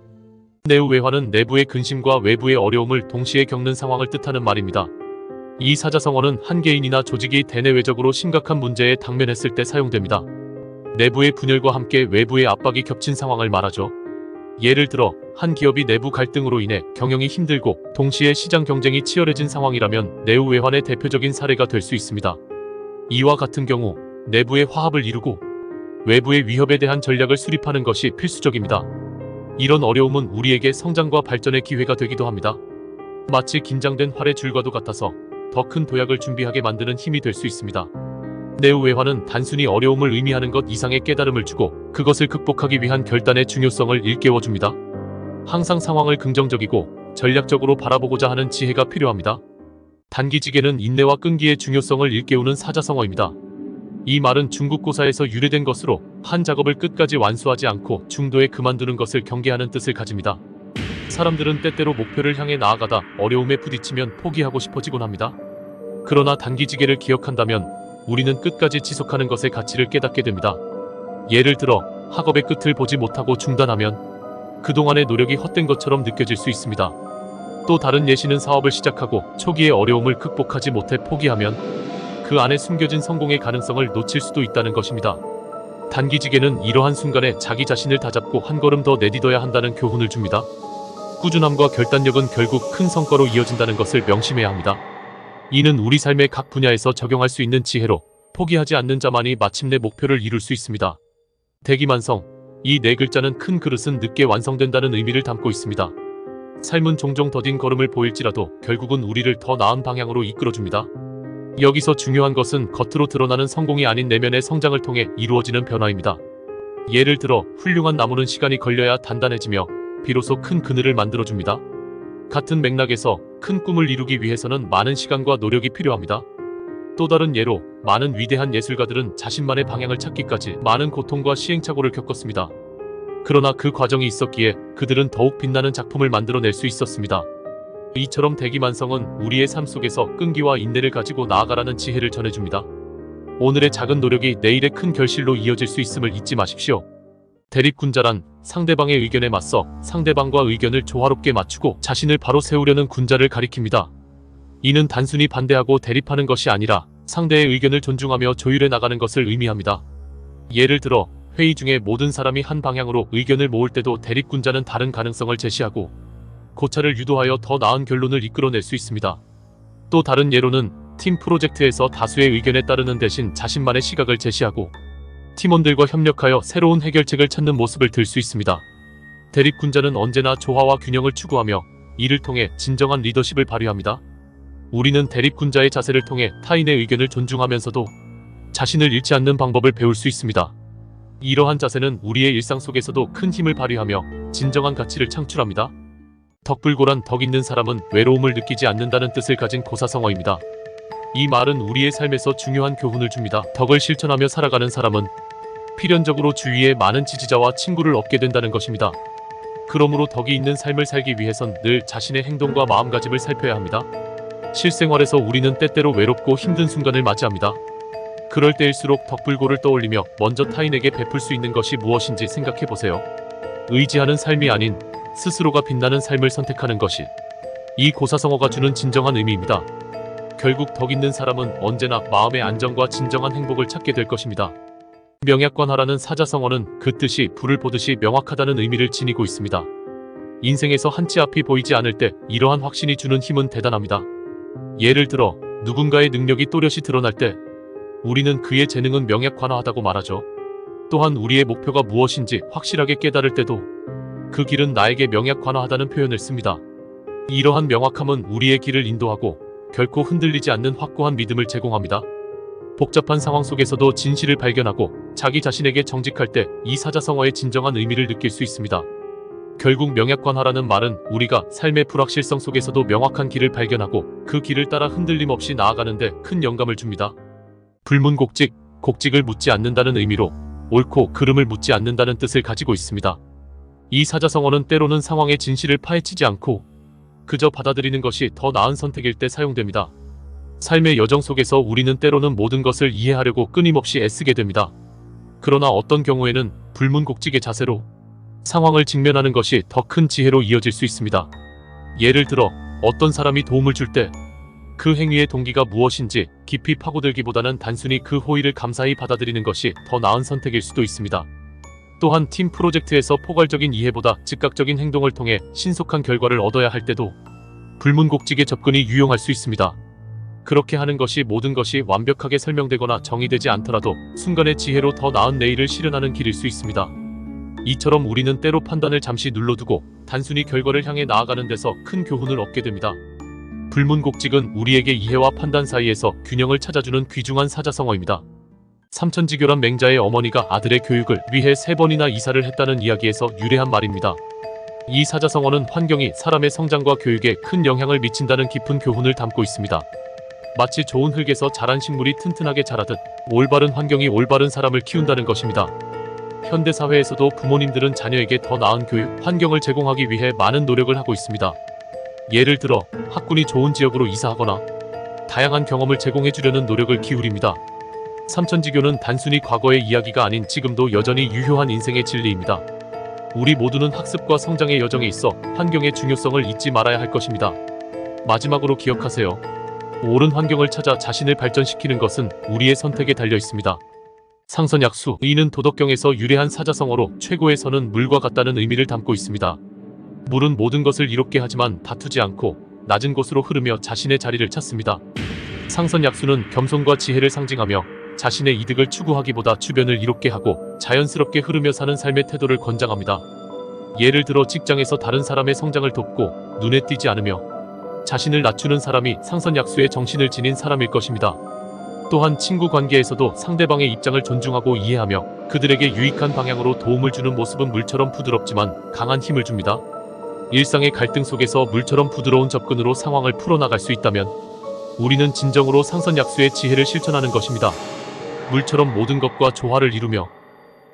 [SPEAKER 1] 내우외환은 내부의 근심과 외부의 어려움을 동시에 겪는 상황을 뜻하는 말입니다. 이 사자성어는 한 개인이나 조직이 대내외적으로 심각한 문제에 당면했을 때 사용됩니다. 내부의 분열과 함께 외부의 압박이 겹친 상황을 말하죠. 예를 들어 한 기업이 내부 갈등으로 인해 경영이 힘들고 동시에 시장 경쟁이 치열해진 상황이라면 내우외환의 대표적인 사례가 될 수 있습니다. 이와 같은 경우 내부의 화합을 이루고 외부의 위협에 대한 전략을 수립하는 것이 필수적입니다. 이런 어려움은 우리에게 성장과 발전의 기회가 되기도 합니다. 마치 긴장된 활의 줄과도 같아서 더 큰 도약을 준비하게 만드는 힘이 될 수 있습니다. 내우외환은 단순히 어려움을 의미하는 것 이상의 깨달음을 주고 그것을 극복하기 위한 결단의 중요성을 일깨워줍니다. 항상 상황을 긍정적이고 전략적으로 바라보고자 하는 지혜가 필요합니다. 단기지계는 인내와 끈기의 중요성을 일깨우는 사자성어입니다. 이 말은 중국 고사에서 유래된 것으로 한 작업을 끝까지 완수하지 않고 중도에 그만두는 것을 경계하는 뜻을 가집니다. 사람들은 때때로 목표를 향해 나아가다 어려움에 부딪히면 포기하고 싶어지곤 합니다. 그러나 단기지계를 기억한다면 우리는 끝까지 지속하는 것의 가치를 깨닫게 됩니다. 예를 들어 학업의 끝을 보지 못하고 중단하면 그동안의 노력이 헛된 것처럼 느껴질 수 있습니다. 또 다른 예시는 사업을 시작하고 초기의 어려움을 극복하지 못해 포기하면 그 안에 숨겨진 성공의 가능성을 놓칠 수도 있다는 것입니다. 단기지계는 이러한 순간에 자기 자신을 다잡고 한 걸음 더 내딛어야 한다는 교훈을 줍니다. 꾸준함과 결단력은 결국 큰 성과로 이어진다는 것을 명심해야 합니다. 이는 우리 삶의 각 분야에서 적용할 수 있는 지혜로 포기하지 않는 자만이 마침내 목표를 이룰 수 있습니다. 대기만성, 이 네 글자는 큰 그릇은 늦게 완성된다는 의미를 담고 있습니다. 삶은 종종 더딘 걸음을 보일지라도 결국은 우리를 더 나은 방향으로 이끌어줍니다. 여기서 중요한 것은 겉으로 드러나는 성공이 아닌 내면의 성장을 통해 이루어지는 변화입니다. 예를 들어 훌륭한 나무는 시간이 걸려야 단단해지며 비로소 큰 그늘을 만들어줍니다. 같은 맥락에서 큰 꿈을 이루기 위해서는 많은 시간과 노력이 필요합니다. 또 다른 예로 많은 위대한 예술가들은 자신만의 방향을 찾기까지 많은 고통과 시행착오를 겪었습니다. 그러나 그 과정이 있었기에 그들은 더욱 빛나는 작품을 만들어낼 수 있었습니다. 이처럼 대기만성은 우리의 삶 속에서 끈기와 인내를 가지고 나아가라는 지혜를 전해줍니다. 오늘의 작은 노력이 내일의 큰 결실로 이어질 수 있음을 잊지 마십시오. 대립군자란 상대방의 의견에 맞서 상대방과 의견을 조화롭게 맞추고 자신을 바로 세우려는 군자를 가리킵니다. 이는 단순히 반대하고 대립하는 것이 아니라 상대의 의견을 존중하며 조율해 나가는 것을 의미합니다. 예를 들어 회의 중에 모든 사람이 한 방향으로 의견을 모을 때도 대립군자는 다른 가능성을 제시하고 고차를 유도하여 더 나은 결론을 이끌어낼 수 있습니다. 또 다른 예로는 팀 프로젝트에서 다수의 의견에 따르는 대신 자신만의 시각을 제시하고 팀원들과 협력하여 새로운 해결책을 찾는 모습을 들 수 있습니다. 대립군자는 언제나 조화와 균형을 추구하며 이를 통해 진정한 리더십을 발휘합니다. 우리는 대립군자의 자세를 통해 타인의 의견을 존중하면서도 자신을 잃지 않는 방법을 배울 수 있습니다. 이러한 자세는 우리의 일상 속에서도 큰 힘을 발휘하며 진정한 가치를 창출합니다. 덕불고란 덕 있는 사람은 외로움을 느끼지 않는다는 뜻을 가진 고사성어입니다. 이 말은 우리의 삶에서 중요한 교훈을 줍니다. 덕을 실천하며 살아가는 사람은 필연적으로 주위에 많은 지지자와 친구를 얻게 된다는 것입니다. 그러므로 덕이 있는 삶을 살기 위해선 늘 자신의 행동과 마음가짐을 살펴야 합니다. 실생활에서 우리는 때때로 외롭고 힘든 순간을 맞이합니다. 그럴 때일수록 덕불고를 떠올리며 먼저 타인에게 베풀 수 있는 것이 무엇인지 생각해보세요. 의지하는 삶이 아닌 스스로가 빛나는 삶을 선택하는 것이 이 고사성어가 주는 진정한 의미입니다. 결국 덕 있는 사람은 언제나 마음의 안정과 진정한 행복을 찾게 될 것입니다. 명약관하라는 사자성어는 그 뜻이 불을 보듯이 명확하다는 의미를 지니고 있습니다. 인생에서 한치 앞이 보이지 않을 때 이러한 확신이 주는 힘은 대단합니다. 예를 들어 누군가의 능력이 또렷이 드러날 때 우리는 그의 재능은 명약관화하다고 말하죠. 또한 우리의 목표가 무엇인지 확실하게 깨달을 때도 그 길은 나에게 명약관화하다는 표현을 씁니다. 이러한 명확함은 우리의 길을 인도하고 결코 흔들리지 않는 확고한 믿음을 제공합니다. 복잡한 상황 속에서도 진실을 발견하고 자기 자신에게 정직할 때 이 사자성어의 진정한 의미를 느낄 수 있습니다. 결국 명약관화라는 말은 우리가 삶의 불확실성 속에서도 명확한 길을 발견하고 그 길을 따라 흔들림 없이 나아가는 데 큰 영감을 줍니다. 불문곡직, 곡직을 묻지 않는다는 의미로 옳고 그름을 묻지 않는다는 뜻을 가지고 있습니다. 이 사자성어는 때로는 상황의 진실을 파헤치지 않고 그저 받아들이는 것이 더 나은 선택일 때 사용됩니다. 삶의 여정 속에서 우리는 때로는 모든 것을 이해하려고 끊임없이 애쓰게 됩니다. 그러나 어떤 경우에는 불문곡직의 자세로 상황을 직면하는 것이 더 큰 지혜로 이어질 수 있습니다. 예를 들어 어떤 사람이 도움을 줄 때 그 행위의 동기가 무엇인지 깊이 파고들기보다는 단순히 그 호의를 감사히 받아들이는 것이 더 나은 선택일 수도 있습니다. 또한 팀 프로젝트에서 포괄적인 이해보다 즉각적인 행동을 통해 신속한 결과를 얻어야 할 때도 불문곡직의 접근이 유용할 수 있습니다. 그렇게 하는 것이 모든 것이 완벽하게 설명되거나 정의되지 않더라도 순간의 지혜로 더 나은 내일을 실현하는 길일 수 있습니다. 이처럼 우리는 때로 판단을 잠시 눌러두고 단순히 결과를 향해 나아가는 데서 큰 교훈을 얻게 됩니다. 불문곡직은 우리에게 이해와 판단 사이에서 균형을 찾아주는 귀중한 사자성어입니다. 삼천지교란 맹자의 어머니가 아들의 교육을 위해 3번이나 이사를 했다는 이야기에서 유래한 말입니다. 이 사자성어는 환경이 사람의 성장과 교육에 큰 영향을 미친다는 깊은 교훈을 담고 있습니다. 마치 좋은 흙에서 자란 식물이 튼튼하게 자라듯 올바른 환경이 올바른 사람을 키운다는 것입니다. 현대사회에서도 부모님들은 자녀에게 더 나은 교육, 환경을 제공하기 위해 많은 노력을 하고 있습니다. 예를 들어 학군이 좋은 지역으로 이사하거나 다양한 경험을 제공해 주려는 노력을 기울입니다. 삼천지교는 단순히 과거의 이야기가 아닌 지금도 여전히 유효한 인생의 진리입니다. 우리 모두는 학습과 성장의 여정에 있어 환경의 중요성을 잊지 말아야 할 것입니다. 마지막으로 기억하세요. 옳은 환경을 찾아 자신을 발전시키는 것은 우리의 선택에 달려 있습니다. 상선약수, 이는 도덕경에서 유래한 사자성어로 최고의 선은 물과 같다는 의미를 담고 있습니다. 물은 모든 것을 이롭게 하지만 다투지 않고 낮은 곳으로 흐르며 자신의 자리를 찾습니다. 상선약수는 겸손과 지혜를 상징하며 자신의 이득을 추구하기보다 주변을 이롭게 하고 자연스럽게 흐르며 사는 삶의 태도를 권장합니다. 예를 들어 직장에서 다른 사람의 성장을 돕고 눈에 띄지 않으며 자신을 낮추는 사람이 상선약수의 정신을 지닌 사람일 것입니다. 또한 친구 관계에서도 상대방의 입장을 존중하고 이해하며 그들에게 유익한 방향으로 도움을 주는 모습은 물처럼 부드럽지만 강한 힘을 줍니다. 일상의 갈등 속에서 물처럼 부드러운 접근으로 상황을 풀어나갈 수 있다면 우리는 진정으로 상선약수의 지혜를 실천하는 것입니다. 물처럼 모든 것과 조화를 이루며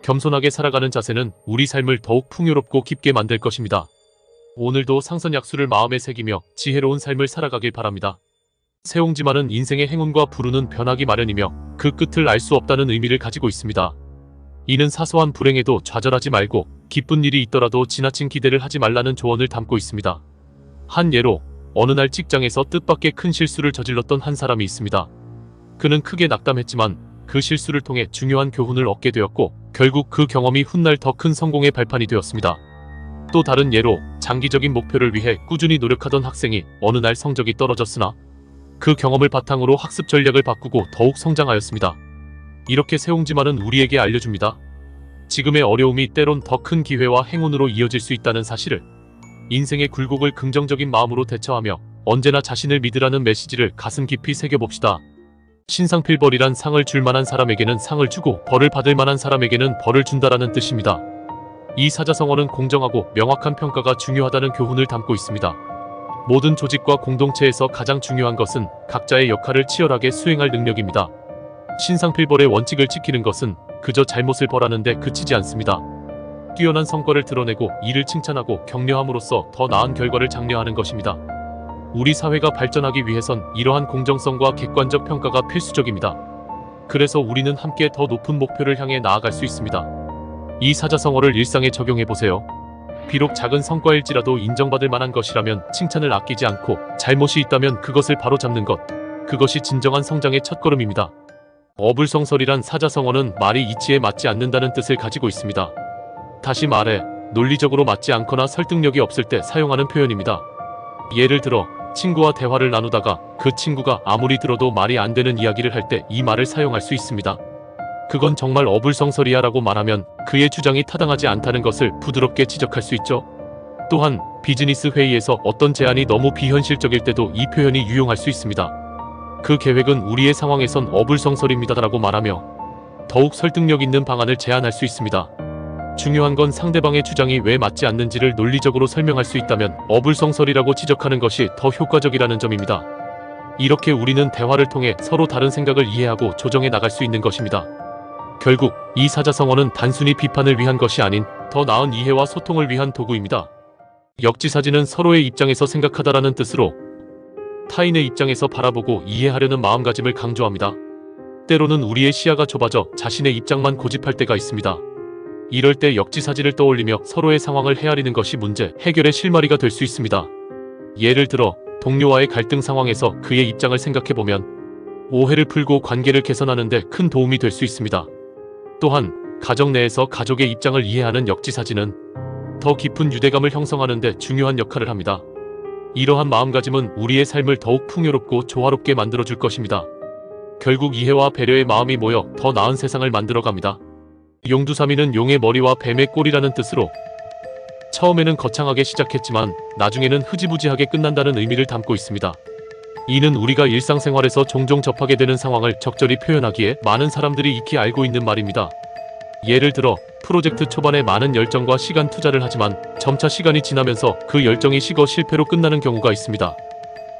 [SPEAKER 1] 겸손하게 살아가는 자세는 우리 삶을 더욱 풍요롭고 깊게 만들 것입니다. 오늘도 상선약수를 마음에 새기며 지혜로운 삶을 살아가길 바랍니다. 세옹지마는 인생의 행운과 불운은 변하기 마련이며 그 끝을 알 수 없다는 의미를 가지고 있습니다. 이는 사소한 불행에도 좌절하지 말고 기쁜 일이 있더라도 지나친 기대를 하지 말라는 조언을 담고 있습니다. 한 예로 어느 날 직장에서 뜻밖의 큰 실수를 저질렀던 한 사람이 있습니다. 그는 크게 낙담했지만 그 실수를 통해 중요한 교훈을 얻게 되었고 결국 그 경험이 훗날 더 큰 성공의 발판이 되었습니다. 또 다른 예로 장기적인 목표를 위해 꾸준히 노력하던 학생이 어느 날 성적이 떨어졌으나 그 경험을 바탕으로 학습 전략을 바꾸고 더욱 성장하였습니다. 이렇게 세옹지마는 우리에게 알려줍니다. 지금의 어려움이 때론 더 큰 기회와 행운으로 이어질 수 있다는 사실을, 인생의 굴곡을 긍정적인 마음으로 대처하며 언제나 자신을 믿으라는 메시지를 가슴 깊이 새겨봅시다. 신상필벌이란 상을 줄 만한 사람에게는 상을 주고 벌을 받을 만한 사람에게는 벌을 준다라는 뜻입니다. 이 사자성어는 공정하고 명확한 평가가 중요하다는 교훈을 담고 있습니다. 모든 조직과 공동체에서 가장 중요한 것은 각자의 역할을 치열하게 수행할 능력입니다. 신상필벌의 원칙을 지키는 것은 그저 잘못을 벌하는 데 그치지 않습니다. 뛰어난 성과를 드러내고 이를 칭찬하고 격려함으로써 더 나은 결과를 장려하는 것입니다. 우리 사회가 발전하기 위해선 이러한 공정성과 객관적 평가가 필수적입니다. 그래서 우리는 함께 더 높은 목표를 향해 나아갈 수 있습니다. 이 사자성어를 일상에 적용해보세요. 비록 작은 성과일지라도 인정받을 만한 것이라면 칭찬을 아끼지 않고 잘못이 있다면 그것을 바로잡는 것, 그것이 진정한 성장의 첫걸음입니다. 어불성설이란 사자성어는 말이 이치에 맞지 않는다는 뜻을 가지고 있습니다. 다시 말해 논리적으로 맞지 않거나 설득력이 없을 때 사용하는 표현입니다. 예를 들어 친구와 대화를 나누다가 그 친구가 아무리 들어도 말이 안 되는 이야기를 할 때 이 말을 사용할 수 있습니다. 그건 정말 어불성설이야 라고 말하면 그의 주장이 타당하지 않다는 것을 부드럽게 지적할 수 있죠. 또한 비즈니스 회의에서 어떤 제안이 너무 비현실적일 때도 이 표현이 유용할 수 있습니다. 그 계획은 우리의 상황에선 어불성설입니다 라고 말하며 더욱 설득력 있는 방안을 제안할 수 있습니다. 중요한 건 상대방의 주장이 왜 맞지 않는지를 논리적으로 설명할 수 있다면 어불성설이라고 지적하는 것이 더 효과적이라는 점입니다. 이렇게 우리는 대화를 통해 서로 다른 생각을 이해하고 조정해 나갈 수 있는 것입니다. 결국 이 사자성어는 단순히 비판을 위한 것이 아닌 더 나은 이해와 소통을 위한 도구입니다. 역지사지는 서로의 입장에서 생각하다라는 뜻으로 타인의 입장에서 바라보고 이해하려는 마음가짐을 강조합니다. 때로는 우리의 시야가 좁아져 자신의 입장만 고집할 때가 있습니다. 이럴 때 역지사지를 떠올리며 서로의 상황을 헤아리는 것이 문제 해결의 실마리가 될 수 있습니다. 예를 들어 동료와의 갈등 상황에서 그의 입장을 생각해보면 오해를 풀고 관계를 개선하는 데 큰 도움이 될 수 있습니다. 또한 가정 내에서 가족의 입장을 이해하는 역지사지는 더 깊은 유대감을 형성하는 데 중요한 역할을 합니다. 이러한 마음가짐은 우리의 삶을 더욱 풍요롭고 조화롭게 만들어줄 것입니다. 결국 이해와 배려의 마음이 모여 더 나은 세상을 만들어갑니다. 용두사미는 용의 머리와 뱀의 꼬리라는 뜻으로 처음에는 거창하게 시작했지만 나중에는 흐지부지하게 끝난다는 의미를 담고 있습니다. 이는 우리가 일상생활에서 종종 접하게 되는 상황을 적절히 표현하기에 많은 사람들이 익히 알고 있는 말입니다. 예를 들어 프로젝트 초반에 많은 열정과 시간 투자를 하지만 점차 시간이 지나면서 그 열정이 식어 실패로 끝나는 경우가 있습니다.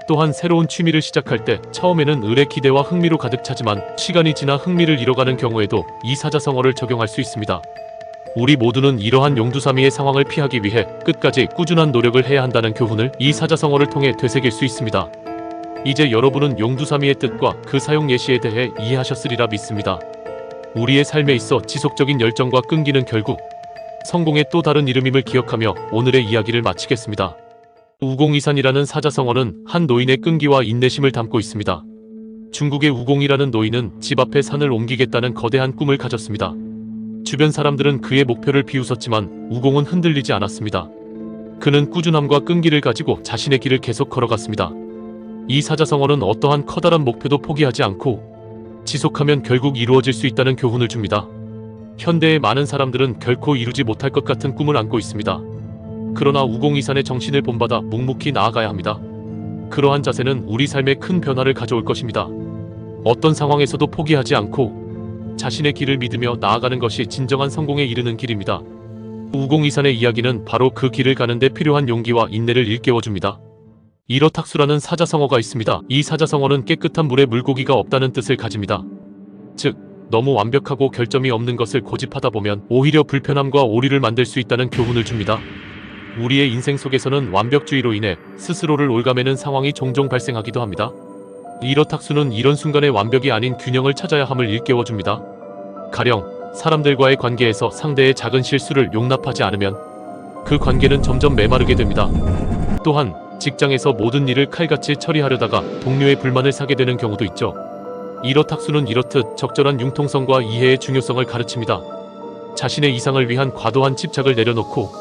[SPEAKER 1] 또한 새로운 취미를 시작할 때 처음에는 을의 기대와 흥미로 가득 차지만 시간이 지나 흥미를 잃어가는 경우에도 이 사자성어를 적용할 수 있습니다. 우리 모두는 이러한 용두사미의 상황을 피하기 위해 끝까지 꾸준한 노력을 해야 한다는 교훈을 이 사자성어를 통해 되새길 수 있습니다. 이제 여러분은 용두사미의 뜻과 그 사용 예시에 대해 이해하셨으리라 믿습니다. 우리의 삶에 있어 지속적인 열정과 끈기는 결국 성공의 또 다른 이름임을 기억하며 오늘의 이야기를 마치겠습니다. 우공이산이라는 사자성어는 한 노인의 끈기와 인내심을 담고 있습니다. 중국의 우공이라는 노인은 집 앞에 산을 옮기겠다는 거대한 꿈을 가졌습니다. 주변 사람들은 그의 목표를 비웃었지만 우공은 흔들리지 않았습니다. 그는 꾸준함과 끈기를 가지고 자신의 길을 계속 걸어갔습니다. 이 사자성어는 어떠한 커다란 목표도 포기하지 않고 지속하면 결국 이루어질 수 있다는 교훈을 줍니다. 현대의 많은 사람들은 결코 이루지 못할 것 같은 꿈을 안고 있습니다. 그러나 우공이산의 정신을 본받아 묵묵히 나아가야 합니다. 그러한 자세는 우리 삶에 큰 변화를 가져올 것입니다. 어떤 상황에서도 포기하지 않고 자신의 길을 믿으며 나아가는 것이 진정한 성공에 이르는 길입니다. 우공이산의 이야기는 바로 그 길을 가는 데 필요한 용기와 인내를 일깨워줍니다. 이러탁수라는 사자성어가 있습니다. 이 사자성어는 깨끗한 물에 물고기가 없다는 뜻을 가집니다. 즉, 너무 완벽하고 결점이 없는 것을 고집하다 보면 오히려 불편함과 오류를 만들 수 있다는 교훈을 줍니다. 우리의 인생 속에서는 완벽주의로 인해 스스로를 올가매는 상황이 종종 발생하기도 합니다. 이러탁수는 이런 순간에 완벽이 아닌 균형을 찾아야 함을 일깨워줍니다. 가령 사람들과의 관계에서 상대의 작은 실수를 용납하지 않으면 그 관계는 점점 메마르게 됩니다. 또한 직장에서 모든 일을 칼같이 처리하려다가 동료의 불만을 사게 되는 경우도 있죠. 이러탁수는 이렇듯 적절한 융통성과 이해의 중요성을 가르칩니다. 자신의 이상을 위한 과도한 집착을 내려놓고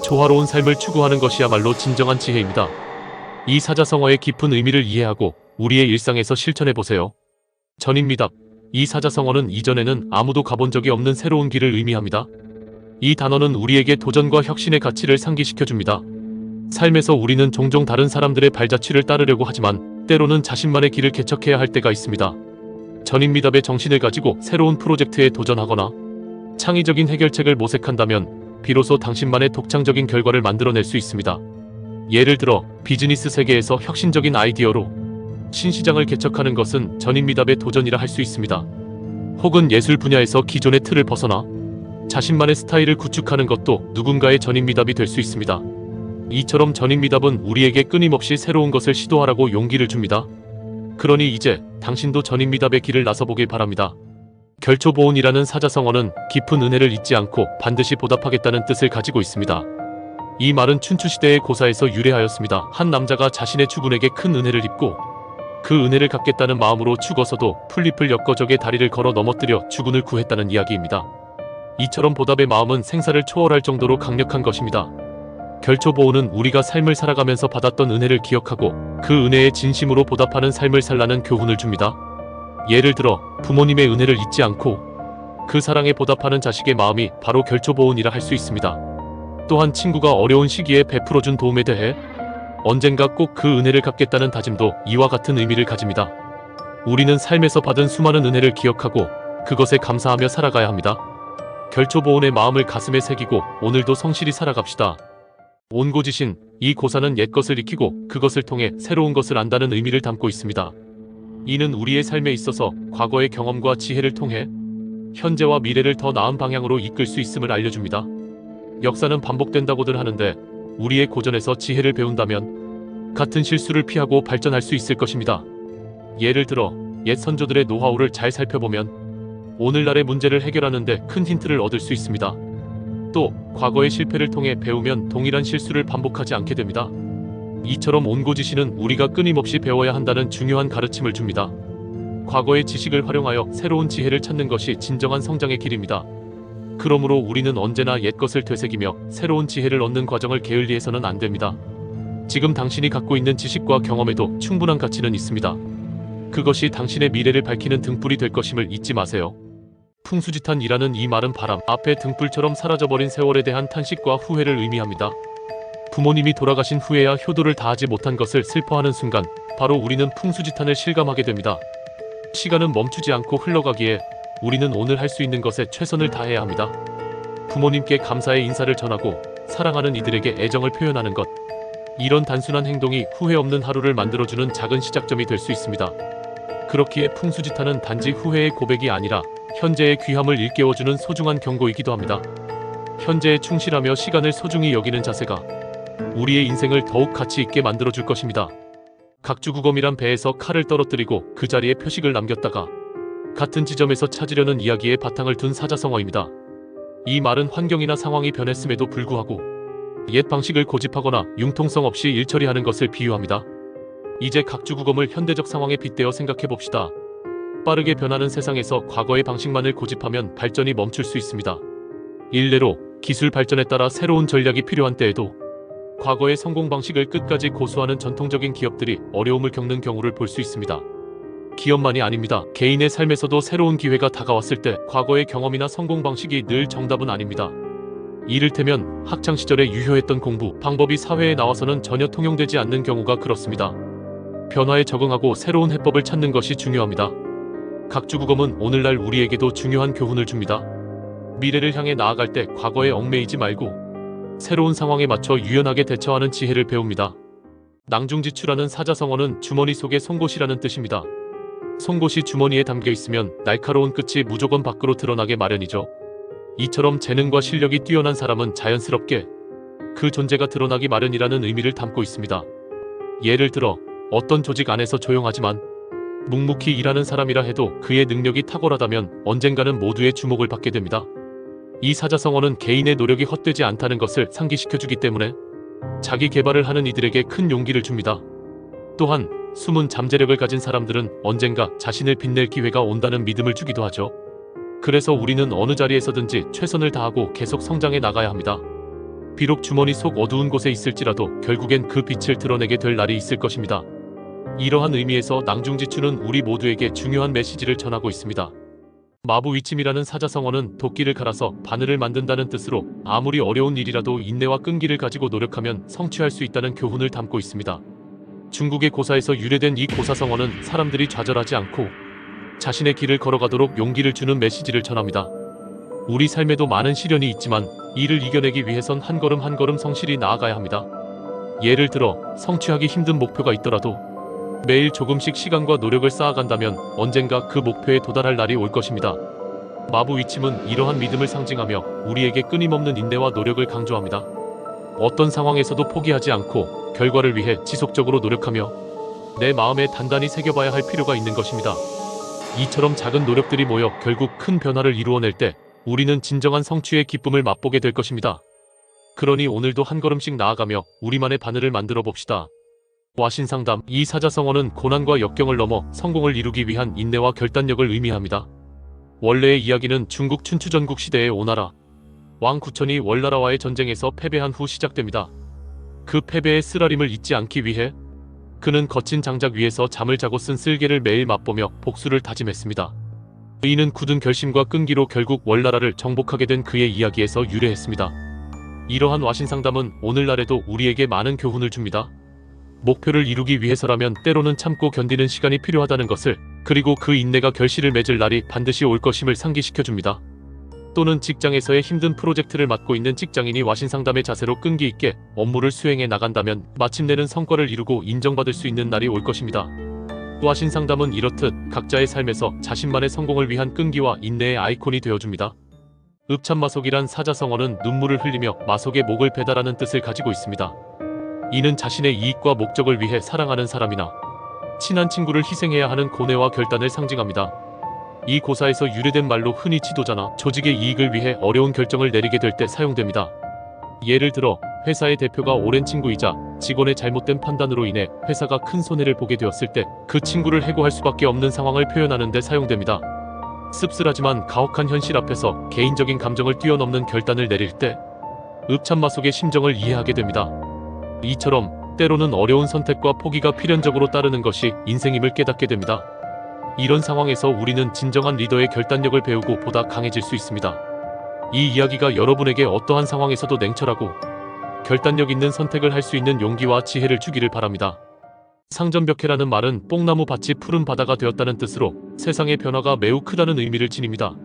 [SPEAKER 1] 조화로운 삶을 추구하는 것이야말로 진정한 지혜입니다. 이 사자성어의 깊은 의미를 이해하고 우리의 일상에서 실천해보세요. 전입니다. 이 사자성어는 이전에는 아무도 가본 적이 없는 새로운 길을 의미합니다. 이 단어는 우리에게 도전과 혁신의 가치를 상기시켜줍니다. 삶에서 우리는 종종 다른 사람들의 발자취를 따르려고 하지만 때로는 자신만의 길을 개척해야 할 때가 있습니다. 전입니다의 정신을 가지고 새로운 프로젝트에 도전하거나 창의적인 해결책을 모색한다면 비로소 당신만의 독창적인 결과를 만들어낼 수 있습니다. 예를 들어 비즈니스 세계에서 혁신적인 아이디어로 신시장을 개척하는 것은 전입니다의 도전이라 할 수 있습니다. 혹은 예술 분야에서 기존의 틀을 벗어나 자신만의 스타일을 구축하는 것도 누군가의 전입미답이 될 수 있습니다. 이처럼 전입미답은 우리에게 끊임없이 새로운 것을 시도하라고 용기를 줍니다. 그러니 이제 당신도 전입미답의 길을 나서보길 바랍니다. 결초보온이라는 사자성어는 깊은 은혜를 잊지 않고 반드시 보답하겠다는 뜻을 가지고 있습니다. 이 말은 춘추시대의 고사에서 유래하였습니다. 한 남자가 자신의 주군에게 큰 은혜를 입고 그 은혜를 갚겠다는 마음으로 죽어서도 풀잎을 엮어 적의 다리를 걸어 넘어뜨려 주군을 구했다는 이야기입니다. 이처럼 보답의 마음은 생사를 초월할 정도로 강력한 것입니다. 결초보온은 우리가 삶을 살아가면서 받았던 은혜를 기억하고 그 은혜에 진심으로 보답하는 삶을 살라는 교훈을 줍니다. 예를 들어 부모님의 은혜를 잊지 않고 그 사랑에 보답하는 자식의 마음이 바로 결초보온이라 할 수 있습니다. 또한 친구가 어려운 시기에 베풀어준 도움에 대해 언젠가 꼭 그 은혜를 갚겠다는 다짐도 이와 같은 의미를 가집니다. 우리는 삶에서 받은 수많은 은혜를 기억하고 그것에 감사하며 살아가야 합니다. 결초보온의 마음을 가슴에 새기고 오늘도 성실히 살아갑시다. 온고지신, 이 고사는 옛것을 익히고 그것을 통해 새로운 것을 안다는 의미를 담고 있습니다. 이는 우리의 삶에 있어서 과거의 경험과 지혜를 통해 현재와 미래를 더 나은 방향으로 이끌 수 있음을 알려줍니다. 역사는 반복된다고들 하는데 우리의 고전에서 지혜를 배운다면 같은 실수를 피하고 발전할 수 있을 것입니다. 예를 들어 옛 선조들의 노하우를 잘 살펴보면 오늘날의 문제를 해결하는 데 큰 힌트를 얻을 수 있습니다. 또 과거의 실패를 통해 배우면 동일한 실수를 반복하지 않게 됩니다. 이처럼 온고지신은 우리가 끊임없이 배워야 한다는 중요한 가르침을 줍니다. 과거의 지식을 활용하여 새로운 지혜를 찾는 것이 진정한 성장의 길입니다. 그러므로 우리는 언제나 옛것을 되새기며 새로운 지혜를 얻는 과정을 게을리해서는 안 됩니다. 지금 당신이 갖고 있는 지식과 경험에도 충분한 가치는 있습니다. 그것이 당신의 미래를 밝히는 등불이 될 것임을 잊지 마세요. 풍수지탄이라는 이 말은 바람 앞에 등불처럼 사라져버린 세월에 대한 탄식과 후회를 의미합니다. 부모님이 돌아가신 후에야 효도를 다하지 못한 것을 슬퍼하는 순간 바로 우리는 풍수지탄을 실감하게 됩니다. 시간은 멈추지 않고 흘러가기에 우리는 오늘 할 수 있는 것에 최선을 다해야 합니다. 부모님께 감사의 인사를 전하고 사랑하는 이들에게 애정을 표현하는 것. 이런 단순한 행동이 후회 없는 하루를 만들어주는 작은 시작점이 될 수 있습니다. 그렇기에 풍수지타는 단지 후회의 고백이 아니라 현재의 귀함을 일깨워주는 소중한 경고이기도 합니다. 현재에 충실하며 시간을 소중히 여기는 자세가 우리의 인생을 더욱 가치 있게 만들어줄 것입니다. 각주구검이란 배에서 칼을 떨어뜨리고 그 자리에 표식을 남겼다가 같은 지점에서 찾으려는 이야기에 바탕을 둔 사자성어입니다. 이 말은 환경이나 상황이 변했음에도 불구하고 옛 방식을 고집하거나 융통성 없이 일처리하는 것을 비유합니다. 이제 각주구검을 현대적 상황에 빗대어 생각해봅시다. 빠르게 변하는 세상에서 과거의 방식만을 고집하면 발전이 멈출 수 있습니다. 일례로 기술 발전에 따라 새로운 전략이 필요한 때에도 과거의 성공 방식을 끝까지 고수하는 전통적인 기업들이 어려움을 겪는 경우를 볼 수 있습니다. 기업만이 아닙니다. 개인의 삶에서도 새로운 기회가 다가왔을 때 과거의 경험이나 성공 방식이 늘 정답은 아닙니다. 이를테면 학창시절에 유효했던 공부 방법이 사회에 나와서는 전혀 통용되지 않는 경우가 그렇습니다. 변화에 적응하고 새로운 해법을 찾는 것이 중요합니다. 각주구검은 오늘날 우리에게도 중요한 교훈을 줍니다. 미래를 향해 나아갈 때 과거에 얽매이지 말고 새로운 상황에 맞춰 유연하게 대처하는 지혜를 배웁니다. 낭중지추라는 사자성어는 주머니 속의 송곳이라는 뜻입니다. 송곳이 주머니에 담겨 있으면 날카로운 끝이 무조건 밖으로 드러나게 마련이죠. 이처럼 재능과 실력이 뛰어난 사람은 자연스럽게 그 존재가 드러나기 마련이라는 의미를 담고 있습니다. 예를 들어 어떤 조직 안에서 조용하지만 묵묵히 일하는 사람이라 해도 그의 능력이 탁월하다면 언젠가는 모두의 주목을 받게 됩니다. 이 사자성어는 개인의 노력이 헛되지 않다는 것을 상기시켜주기 때문에 자기 개발을 하는 이들에게 큰 용기를 줍니다. 또한 숨은 잠재력을 가진 사람들은 언젠가 자신을 빛낼 기회가 온다는 믿음을 주기도 하죠. 그래서 우리는 어느 자리에서든지 최선을 다하고 계속 성장해 나가야 합니다. 비록 주머니 속 어두운 곳에 있을지라도 결국엔 그 빛을 드러내게 될 날이 있을 것입니다. 이러한 의미에서 낭중지추는 우리 모두에게 중요한 메시지를 전하고 있습니다. 마부위침이라는 사자성어는 도끼를 갈아서 바늘을 만든다는 뜻으로 아무리 어려운 일이라도 인내와 끈기를 가지고 노력하면 성취할 수 있다는 교훈을 담고 있습니다. 중국의 고사에서 유래된 이 고사성어는 사람들이 좌절하지 않고 자신의 길을 걸어가도록 용기를 주는 메시지를 전합니다. 우리 삶에도 많은 시련이 있지만 이를 이겨내기 위해선 한 걸음 한 걸음 성실히 나아가야 합니다. 예를 들어 성취하기 힘든 목표가 있더라도 매일 조금씩 시간과 노력을 쌓아간다면 언젠가 그 목표에 도달할 날이 올 것입니다. 마부위침은 이러한 믿음을 상징하며 우리에게 끊임없는 인내와 노력을 강조합니다. 어떤 상황에서도 포기하지 않고 결과를 위해 지속적으로 노력하며 내 마음에 단단히 새겨봐야 할 필요가 있는 것입니다. 이처럼 작은 노력들이 모여 결국 큰 변화를 이루어낼 때 우리는 진정한 성취의 기쁨을 맛보게 될 것입니다. 그러니 오늘도 한 걸음씩 나아가며 우리만의 바늘을 만들어 봅시다. 와신상담. 이 사자성어는 고난과 역경을 넘어 성공을 이루기 위한 인내와 결단력을 의미합니다. 원래의 이야기는 중국 춘추전국 시대의 오나라 왕 구천이 월나라와의 전쟁에서 패배한 후 시작됩니다. 그 패배의 쓰라림을 잊지 않기 위해 그는 거친 장작 위에서 잠을 자고 쓴 쓸개를 매일 맛보며 복수를 다짐했습니다. 이는 굳은 결심과 끈기로 결국 월나라를 정복하게 된 그의 이야기에서 유래했습니다. 이러한 와신상담은 오늘날에도 우리에게 많은 교훈을 줍니다. 목표를 이루기 위해서라면 때로는 참고 견디는 시간이 필요하다는 것을, 그리고 그 인내가 결실을 맺을 날이 반드시 올 것임을 상기시켜줍니다. 또는 직장에서의 힘든 프로젝트를 맡고 있는 직장인이 와신상담의 자세로 끈기 있게 업무를 수행해 나간다면 마침내는 성과를 이루고 인정받을 수 있는 날이 올 것입니다. 와신상담은 이렇듯 각자의 삶에서 자신만의 성공을 위한 끈기와 인내의 아이콘이 되어줍니다. 읍참마속이란 사자성어는 눈물을 흘리며 마속의 목을 배달하는 뜻을 가지고 있습니다. 이는 자신의 이익과 목적을 위해 사랑하는 사람이나 친한 친구를 희생해야 하는 고뇌와 결단을 상징합니다. 이 고사에서 유래된 말로 흔히 지도자나 조직의 이익을 위해 어려운 결정을 내리게 될 때 사용됩니다. 예를 들어 회사의 대표가 오랜 친구이자 직원의 잘못된 판단으로 인해 회사가 큰 손해를 보게 되었을 때 그 친구를 해고할 수밖에 없는 상황을 표현하는 데 사용됩니다. 씁쓸하지만 가혹한 현실 앞에서 개인적인 감정을 뛰어넘는 결단을 내릴 때 읍참마속의 심정을 이해하게 됩니다. 이처럼 때로는 어려운 선택과 포기가 필연적으로 따르는 것이 인생임을 깨닫게 됩니다. 이런 상황에서 우리는 진정한 리더의 결단력을 배우고 보다 강해질 수 있습니다. 이 이야기가 여러분에게 어떠한 상황에서도 냉철하고 결단력 있는 선택을 할 수 있는 용기와 지혜를 주기를 바랍니다. 상전벽해라는 말은 뽕나무 밭이 푸른 바다가 되었다는 뜻으로 세상의 변화가 매우 크다는 의미를 지닙니다.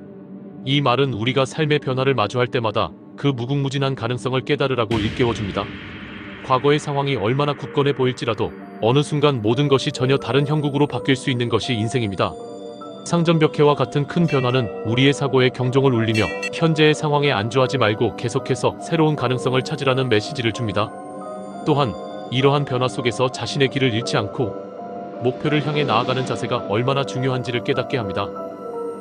[SPEAKER 1] 이 말은 우리가 삶의 변화를 마주할 때마다 그 무궁무진한 가능성을 깨달으라고 일깨워줍니다. 과거의 상황이 얼마나 굳건해 보일지라도 어느 순간 모든 것이 전혀 다른 형국으로 바뀔 수 있는 것이 인생입니다. 상전벽해와 같은 큰 변화는 우리의 사고에 경종을 울리며 현재의 상황에 안주하지 말고 계속해서 새로운 가능성을 찾으라는 메시지를 줍니다. 또한 이러한 변화 속에서 자신의 길을 잃지 않고 목표를 향해 나아가는 자세가 얼마나 중요한지를 깨닫게 합니다.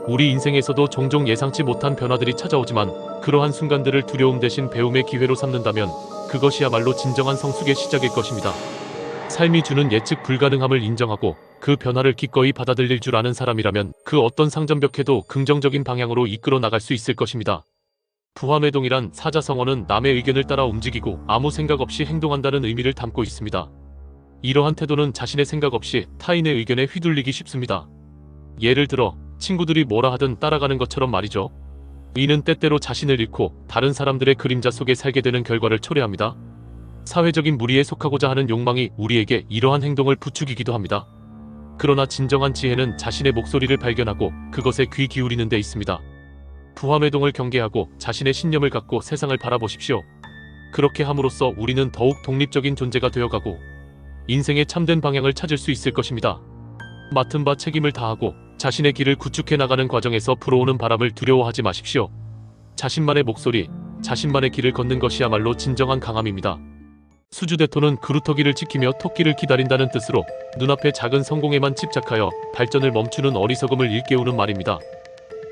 [SPEAKER 1] 우리 인생에서도 종종 예상치 못한 변화들이 찾아오지만 그러한 순간들을 두려움 대신 배움의 기회로 삼는다면 그것이야말로 진정한 성숙의 시작일 것입니다. 삶이 주는 예측 불가능함을 인정하고 그 변화를 기꺼이 받아들일 줄 아는 사람이라면 그 어떤 상전벽해도 긍정적인 방향으로 이끌어 나갈 수 있을 것입니다. 부화매동이란 사자성어는 남의 의견을 따라 움직이고 아무 생각 없이 행동한다는 의미를 담고 있습니다. 이러한 태도는 자신의 생각 없이 타인의 의견에 휘둘리기 쉽습니다. 예를 들어 친구들이 뭐라 하든 따라가는 것처럼 말이죠. 이는 때때로 자신을 잃고 다른 사람들의 그림자 속에 살게 되는 결과를 초래합니다. 사회적인 무리에 속하고자 하는 욕망이 우리에게 이러한 행동을 부추기기도 합니다. 그러나 진정한 지혜는 자신의 목소리를 발견하고 그것에 귀 기울이는 데 있습니다. 부화매동을 경계하고 자신의 신념을 갖고 세상을 바라보십시오. 그렇게 함으로써 우리는 더욱 독립적인 존재가 되어가고 인생의 참된 방향을 찾을 수 있을 것입니다. 맡은 바 책임을 다하고 자신의 길을 구축해 나가는 과정에서 불어오는 바람을 두려워하지 마십시오. 자신만의 목소리, 자신만의 길을 걷는 것이야말로 진정한 강함입니다. 수주대토는 그루터기를 지키며 토끼를 기다린다는 뜻으로 눈앞의 작은 성공에만 집착하여 발전을 멈추는 어리석음을 일깨우는 말입니다.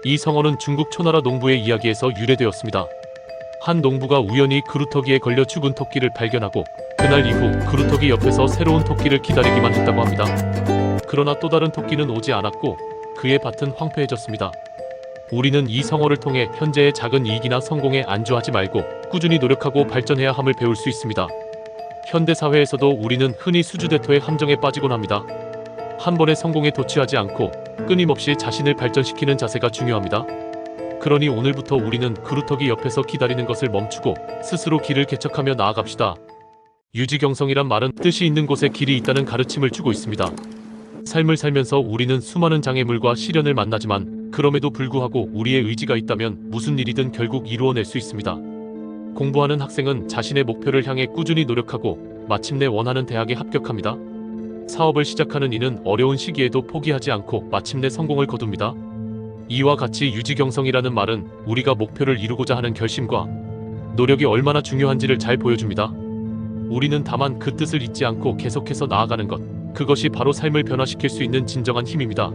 [SPEAKER 1] 이 성어는 중국 초나라 농부의 이야기에서 유래되었습니다. 한 농부가 우연히 그루터기에 걸려 죽은 토끼를 발견하고 그날 이후 그루터기 옆에서 새로운 토끼를 기다리기만 했다고 합니다. 그러나 또 다른 토끼는 오지 않았고 그의 밭은 황폐해졌습니다. 우리는 이 성어를 통해 현재의 작은 이익이나 성공에 안주하지 말고 꾸준히 노력하고 발전해야 함을 배울 수 있습니다. 현대사회에서도 우리는 흔히 수주대토의 함정에 빠지곤 합니다. 한 번의 성공에 도취하지 않고 끊임없이 자신을 발전시키는 자세가 중요합니다. 그러니 오늘부터 우리는 그루터기 옆에서 기다리는 것을 멈추고 스스로 길을 개척하며 나아갑시다. 유지경성이란 말은 뜻이 있는 곳에 길이 있다는 가르침을 주고 있습니다. 삶을 살면서 우리는 수많은 장애물과 시련을 만나지만 그럼에도 불구하고 우리의 의지가 있다면 무슨 일이든 결국 이루어낼 수 있습니다. 공부하는 학생은 자신의 목표를 향해 꾸준히 노력하고 마침내 원하는 대학에 합격합니다. 사업을 시작하는 이는 어려운 시기에도 포기하지 않고 마침내 성공을 거둡니다. 이와 같이 유지경성이라는 말은 우리가 목표를 이루고자 하는 결심과 노력이 얼마나 중요한지를 잘 보여줍니다. 우리는 다만 그 뜻을 잊지 않고 계속해서 나아가는 것, 그것이 바로 삶을 변화시킬 수 있는 진정한 힘입니다.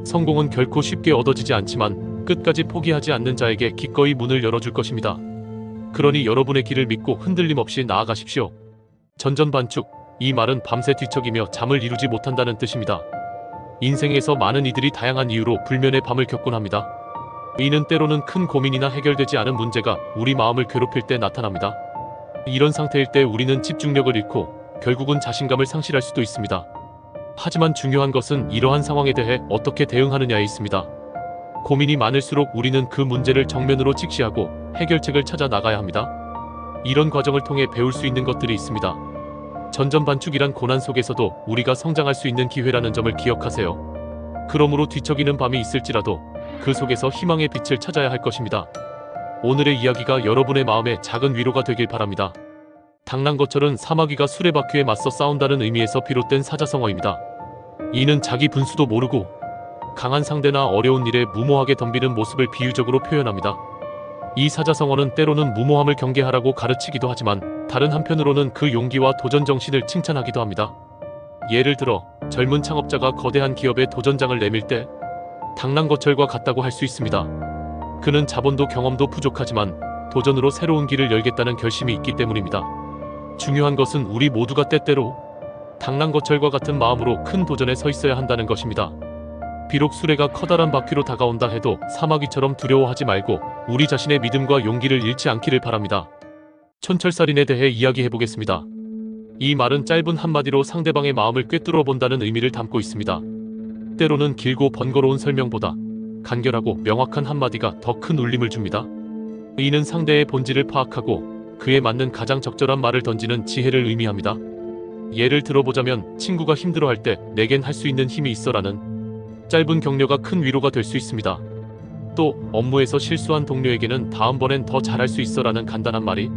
[SPEAKER 1] 성공은 결코 쉽게 얻어지지 않지만 끝까지 포기하지 않는 자에게 기꺼이 문을 열어줄 것입니다. 그러니 여러분의 길을 믿고 흔들림 없이 나아가십시오. 전전반축, 이 말은 밤새 뒤척이며 잠을 이루지 못한다는 뜻입니다. 인생에서 많은 이들이 다양한 이유로 불면의 밤을 겪곤 합니다. 이는 때로는 큰 고민이나 해결되지 않은 문제가 우리 마음을 괴롭힐 때 나타납니다. 이런 상태일 때 우리는 집중력을 잃고 결국은 자신감을 상실할 수도 있습니다. 하지만 중요한 것은 이러한 상황에 대해 어떻게 대응하느냐에 있습니다. 고민이 많을수록 우리는 그 문제를 정면으로 직시하고 해결책을 찾아 나가야 합니다. 이런 과정을 통해 배울 수 있는 것들이 있습니다. 전전반축이란 고난 속에서도 우리가 성장할 수 있는 기회라는 점을 기억하세요. 그러므로 뒤척이는 밤이 있을지라도 그 속에서 희망의 빛을 찾아야 할 것입니다. 오늘의 이야기가 여러분의 마음에 작은 위로가 되길 바랍니다. 당랑거철은 사마귀가 수레바퀴에 맞서 싸운다는 의미에서 비롯된 사자성어입니다. 이는 자기 분수도 모르고 강한 상대나 어려운 일에 무모하게 덤비는 모습을 비유적으로 표현합니다. 이 사자성어는 때로는 무모함을 경계하라고 가르치기도 하지만 다른 한편으로는 그 용기와 도전 정신을 칭찬하기도 합니다. 예를 들어 젊은 창업자가 거대한 기업에 도전장을 내밀 때 당랑거철과 같다고 할 수 있습니다. 그는 자본도 경험도 부족하지만 도전으로 새로운 길을 열겠다는 결심이 있기 때문입니다. 중요한 것은 우리 모두가 때때로 당랑거철과 같은 마음으로 큰 도전에 서 있어야 한다는 것입니다. 비록 수레가 커다란 바퀴로 다가온다 해도 사마귀처럼 두려워하지 말고 우리 자신의 믿음과 용기를 잃지 않기를 바랍니다. 촌철살인에 대해 이야기해보겠습니다. 이 말은 짧은 한마디로 상대방의 마음을 꿰뚫어 본다는 의미를 담고 있습니다. 때로는 길고 번거로운 설명보다 간결하고 명확한 한마디가 더 큰 울림을 줍니다. 이는 상대의 본질을 파악하고 그에 맞는 가장 적절한 말을 던지는 지혜를 의미합니다. 예를 들어보자면 친구가 힘들어할 때 내겐 할 수 있는 힘이 있어라는 짧은 격려가 큰 위로가 될 수 있습니다. 또 업무에서 실수한 동료에게는 다음번엔 더 잘할 수 있어라는 간단한 말이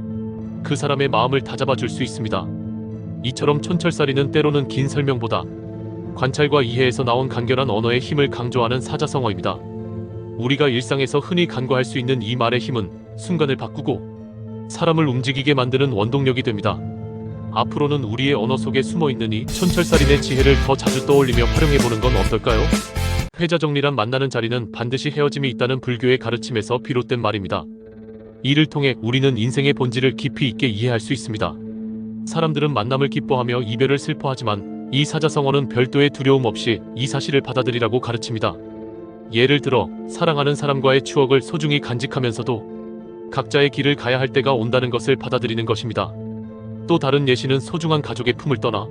[SPEAKER 1] 그 사람의 마음을 다잡아 줄 수 있습니다. 이처럼 촌철살인은 때로는 긴 설명보다 관찰과 이해에서 나온 간결한 언어의 힘을 강조하는 사자성어입니다. 우리가 일상에서 흔히 간과할 수 있는 이 말의 힘은 순간을 바꾸고 사람을 움직이게 만드는 원동력이 됩니다. 앞으로는 우리의 언어 속에 숨어있는 이 촌철살인의 지혜를 더 자주 떠올리며 활용해보는 건 어떨까요? 회자정리란 만나는 자리는 반드시 헤어짐이 있다는 불교의 가르침에서 비롯된 말입니다. 이를 통해 우리는 인생의 본질을 깊이 있게 이해할 수 있습니다. 사람들은 만남을 기뻐하며 이별을 슬퍼하지만 이 사자성어는 별도의 두려움 없이 이 사실을 받아들이라고 가르칩니다. 예를 들어 사랑하는 사람과의 추억을 소중히 간직하면서도 각자의 길을 가야 할 때가 온다는 것을 받아들이는 것입니다. 또 다른 예시는 소중한 가족의 품을 떠나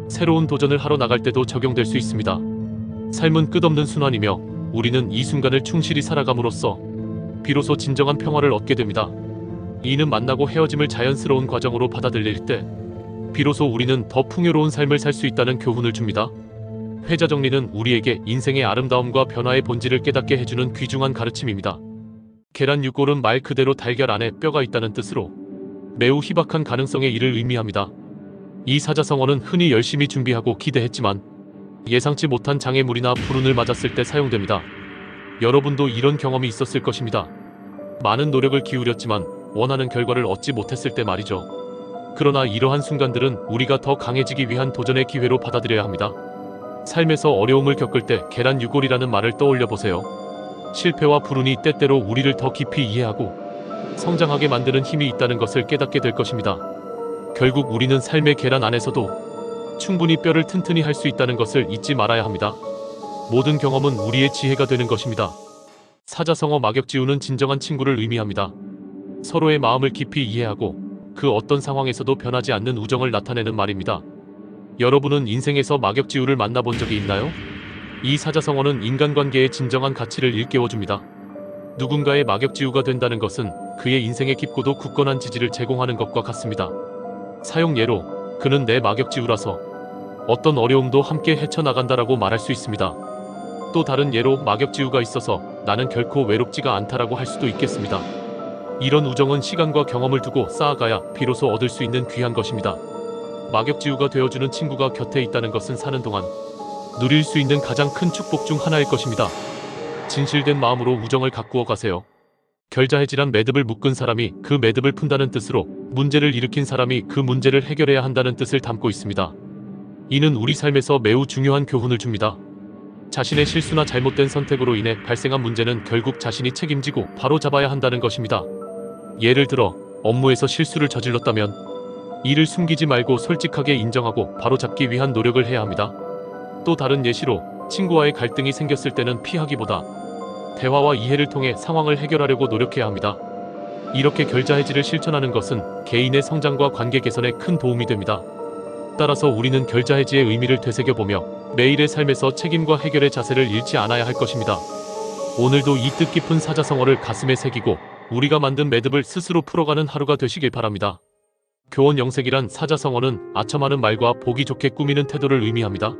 [SPEAKER 1] 새로운 도전을 하러 나갈 때도 적용될 수 있습니다. 삶은 끝없는 순환이며 우리는 이 순간을 충실히 살아감으로써 비로소 진정한 평화를 얻게 됩니다. 이는 만나고 헤어짐을 자연스러운 과정으로 받아들일 때 비로소 우리는 더 풍요로운 삶을 살 수 있다는 교훈을 줍니다. 회자정리는 우리에게 인생의 아름다움과 변화의 본질을 깨닫게 해주는 귀중한 가르침입니다. 계란 6골은 말 그대로 달걀 안에 뼈가 있다는 뜻으로 매우 희박한 가능성의 일을 의미합니다. 이 사자성어는 흔히 열심히 준비하고 기대했지만 예상치 못한 장애물이나 불운을 맞았을 때 사용됩니다. 여러분도 이런 경험이 있었을 것입니다. 많은 노력을 기울였지만 원하는 결과를 얻지 못했을 때 말이죠. 그러나 이러한 순간들은 우리가 더 강해지기 위한 도전의 기회로 받아들여야 합니다. 삶에서 어려움을 겪을 때 계란 6골이라는 말을 떠올려 보세요. 실패와 불운이 때때로 우리를 더 깊이 이해하고 성장하게 만드는 힘이 있다는 것을 깨닫게 될 것입니다. 결국 우리는 삶의 계란 안에서도 충분히 뼈를 튼튼히 할 수 있다는 것을 잊지 말아야 합니다. 모든 경험은 우리의 지혜가 되는 것입니다. 사자성어 막역지우는 진정한 친구를 의미합니다. 서로의 마음을 깊이 이해하고 그 어떤 상황에서도 변하지 않는 우정을 나타내는 말입니다. 여러분은 인생에서 막역지우를 만나본 적이 있나요? 이 사자성어는 인간관계의 진정한 가치를 일깨워줍니다. 누군가의 막역지우가 된다는 것은 그의 인생에 깊고도 굳건한 지지를 제공하는 것과 같습니다. 사용 예로 그는 내 막역지우라서 어떤 어려움도 함께 헤쳐나간다라고 말할 수 있습니다. 또 다른 예로 막역지우가 있어서 나는 결코 외롭지가 않다라고 할 수도 있겠습니다. 이런 우정은 시간과 경험을 두고 쌓아가야 비로소 얻을 수 있는 귀한 것입니다. 막역지우가 되어주는 친구가 곁에 있다는 것은 사는 동안 누릴 수 있는 가장 큰 축복 중 하나일 것입니다. 진실된 마음으로 우정을 가꾸어 가세요. 결자해지란 매듭을 묶은 사람이 그 매듭을 푼다는 뜻으로 문제를 일으킨 사람이 그 문제를 해결해야 한다는 뜻을 담고 있습니다. 이는 우리 삶에서 매우 중요한 교훈을 줍니다. 자신의 실수나 잘못된 선택으로 인해 발생한 문제는 결국 자신이 책임지고 바로잡아야 한다는 것입니다. 예를 들어 업무에서 실수를 저질렀다면 이를 숨기지 말고 솔직하게 인정하고 바로잡기 위한 노력을 해야 합니다. 또 다른 예시로 친구와의 갈등이 생겼을 때는 피하기보다 대화와 이해를 통해 상황을 해결하려고 노력해야 합니다. 이렇게 결자해지를 실천하는 것은 개인의 성장과 관계 개선에 큰 도움이 됩니다. 따라서 우리는 결자해지의 의미를 되새겨보며 매일의 삶에서 책임과 해결의 자세를 잃지 않아야 할 것입니다. 오늘도 이 뜻깊은 사자성어를 가슴에 새기고 우리가 만든 매듭을 스스로 풀어가는 하루가 되시길 바랍니다. 교원 영색이란 사자성어는 아첨하는 말과 보기 좋게 꾸미는 태도를 의미합니다.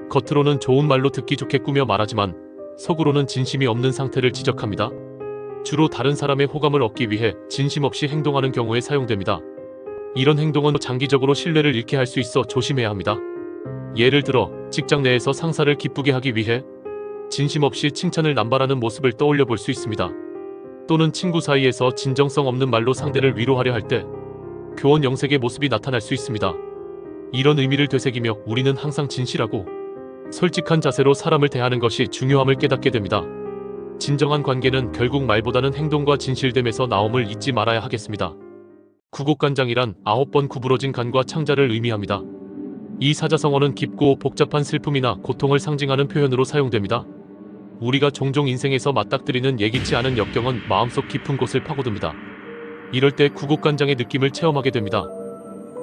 [SPEAKER 1] 겉으로는 좋은 말로 듣기 좋게 꾸며 말하지만 속으로는 진심이 없는 상태를 지적합니다. 주로 다른 사람의 호감을 얻기 위해 진심 없이 행동하는 경우에 사용됩니다. 이런 행동은 장기적으로 신뢰를 잃게 할 수 있어 조심해야 합니다. 예를 들어 직장 내에서 상사를 기쁘게 하기 위해 진심 없이 칭찬을 남발하는 모습을 떠올려 볼 수 있습니다. 또는 친구 사이에서 진정성 없는 말로 상대를 위로하려 할 때 교원 영색의 모습이 나타날 수 있습니다. 이런 의미를 되새기며 우리는 항상 진실하고 솔직한 자세로 사람을 대하는 것이 중요함을 깨닫게 됩니다. 진정한 관계는 결국 말보다는 행동과 진실됨에서 나옴을 잊지 말아야 하겠습니다. 구곡간장이란 9번 구부러진 간과 창자를 의미합니다. 이 사자성어는 깊고 복잡한 슬픔이나 고통을 상징하는 표현으로 사용됩니다. 우리가 종종 인생에서 맞닥뜨리는 예기치 않은 역경은 마음속 깊은 곳을 파고듭니다. 이럴 때 구곡간장의 느낌을 체험하게 됩니다.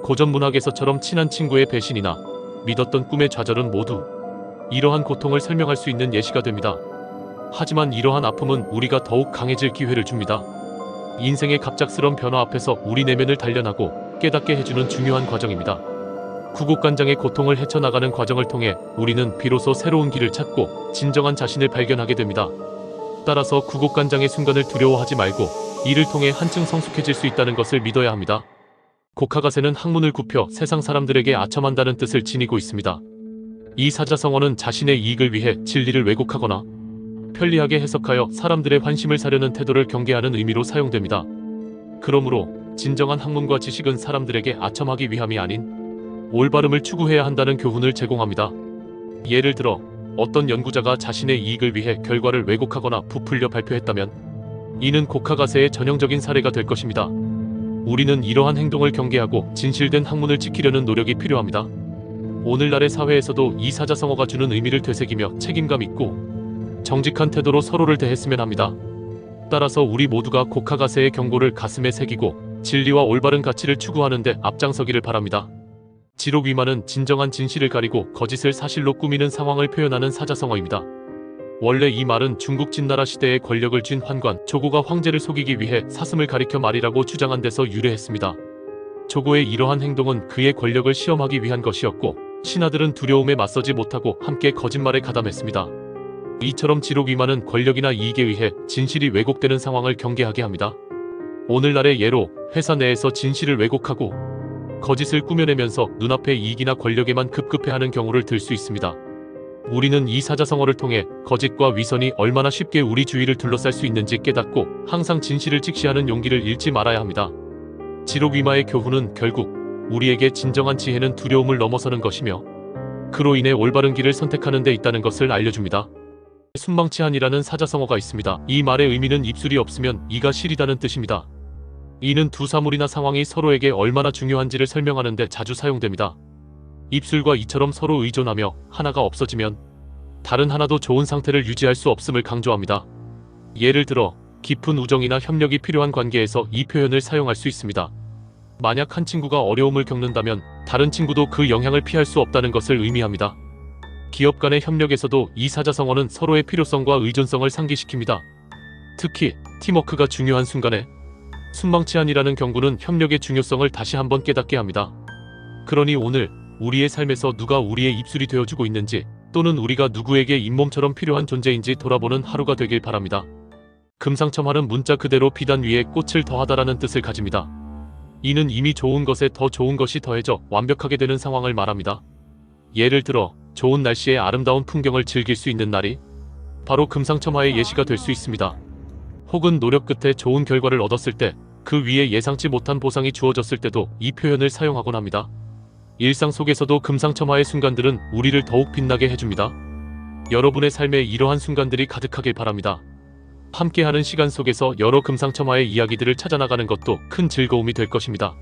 [SPEAKER 1] 고전 문학에서처럼 친한 친구의 배신이나 믿었던 꿈의 좌절은 모두 이러한 고통을 설명할 수 있는 예시가 됩니다. 하지만 이러한 아픔은 우리가 더욱 강해질 기회를 줍니다. 인생의 갑작스런 변화 앞에서 우리 내면을 단련하고 깨닫게 해주는 중요한 과정입니다. 구곡간장의 고통을 헤쳐나가는 과정을 통해 우리는 비로소 새로운 길을 찾고 진정한 자신을 발견하게 됩니다. 따라서 구곡간장의 순간을 두려워하지 말고 이를 통해 한층 성숙해질 수 있다는 것을 믿어야 합니다. 고카가세는 학문을 굽혀 세상 사람들에게 아첨한다는 뜻을 지니고 있습니다. 이 사자성어는 자신의 이익을 위해 진리를 왜곡하거나 편리하게 해석하여 사람들의 환심을 사려는 태도를 경계하는 의미로 사용됩니다. 그러므로 진정한 학문과 지식은 사람들에게 아첨하기 위함이 아닌 올바름을 추구해야 한다는 교훈을 제공합니다. 예를 들어 어떤 연구자가 자신의 이익을 위해 결과를 왜곡하거나 부풀려 발표했다면 이는 고카가세의 전형적인 사례가 될 것입니다. 우리는 이러한 행동을 경계하고 진실된 학문을 지키려는 노력이 필요합니다. 오늘날의 사회에서도 이 사자성어가 주는 의미를 되새기며 책임감 있고 정직한 태도로 서로를 대했으면 합니다. 따라서 우리 모두가 고카가세의 경고를 가슴에 새기고 진리와 올바른 가치를 추구하는 데 앞장서기를 바랍니다. 지록위마는 진정한 진실을 가리고 거짓을 사실로 꾸미는 상황을 표현하는 사자성어입니다. 원래 이 말은 중국 진나라 시대의 권력을 쥔 환관 조고가 황제를 속이기 위해 사슴을 가리켜 말이라고 주장한 데서 유래했습니다. 조고의 이러한 행동은 그의 권력을 시험하기 위한 것이었고 신하들은 두려움에 맞서지 못하고 함께 거짓말에 가담했습니다. 이처럼 지록위마는 권력이나 이익에 의해 진실이 왜곡되는 상황을 경계하게 합니다. 오늘날의 예로 회사 내에서 진실을 왜곡하고 거짓을 꾸며내면서 눈앞의 이익이나 권력에만 급급해하는 경우를 들 수 있습니다. 우리는 이 사자성어를 통해 거짓과 위선이 얼마나 쉽게 우리 주위를 둘러쌀 수 있는지 깨닫고 항상 진실을 직시하는 용기를 잃지 말아야 합니다. 지록위마의 교훈은 결국 우리에게 진정한 지혜는 두려움을 넘어서는 것이며 그로 인해 올바른 길을 선택하는 데 있다는 것을 알려줍니다. 순망치한이라는 사자성어가 있습니다. 이 말의 의미는 입술이 없으면 이가 시리다는 뜻입니다. 이는 두 사물이나 상황이 서로에게 얼마나 중요한지를 설명하는 데 자주 사용됩니다. 입술과 이처럼 서로 의존하며 하나가 없어지면 다른 하나도 좋은 상태를 유지할 수 없음을 강조합니다. 예를 들어 깊은 우정이나 협력이 필요한 관계에서 이 표현을 사용할 수 있습니다. 만약 한 친구가 어려움을 겪는다면 다른 친구도 그 영향을 피할 수 없다는 것을 의미합니다. 기업 간의 협력에서도 이 사자성어는 서로의 필요성과 의존성을 상기시킵니다. 특히 팀워크가 중요한 순간에 순망치한이라는 경고는 협력의 중요성을 다시 한번 깨닫게 합니다. 그러니 오늘 우리의 삶에서 누가 우리의 입술이 되어주고 있는지 또는 우리가 누구에게 잇몸처럼 필요한 존재인지 돌아보는 하루가 되길 바랍니다. 금상첨화는 문자 그대로 비단 위에 꽃을 더하다라는 뜻을 가집니다. 이는 이미 좋은 것에 더 좋은 것이 더해져 완벽하게 되는 상황을 말합니다. 예를 들어 좋은 날씨에 아름다운 풍경을 즐길 수 있는 날이 바로 금상첨화의 예시가 될 수 있습니다. 혹은 노력 끝에 좋은 결과를 얻었을 때 그 위에 예상치 못한 보상이 주어졌을 때도 이 표현을 사용하곤 합니다. 일상 속에서도 금상첨화의 순간들은 우리를 더욱 빛나게 해줍니다. 여러분의 삶에 이러한 순간들이 가득하길 바랍니다. 함께하는 시간 속에서 여러 금상첨화의 이야기들을 찾아나가는 것도 큰 즐거움이 될 것입니다.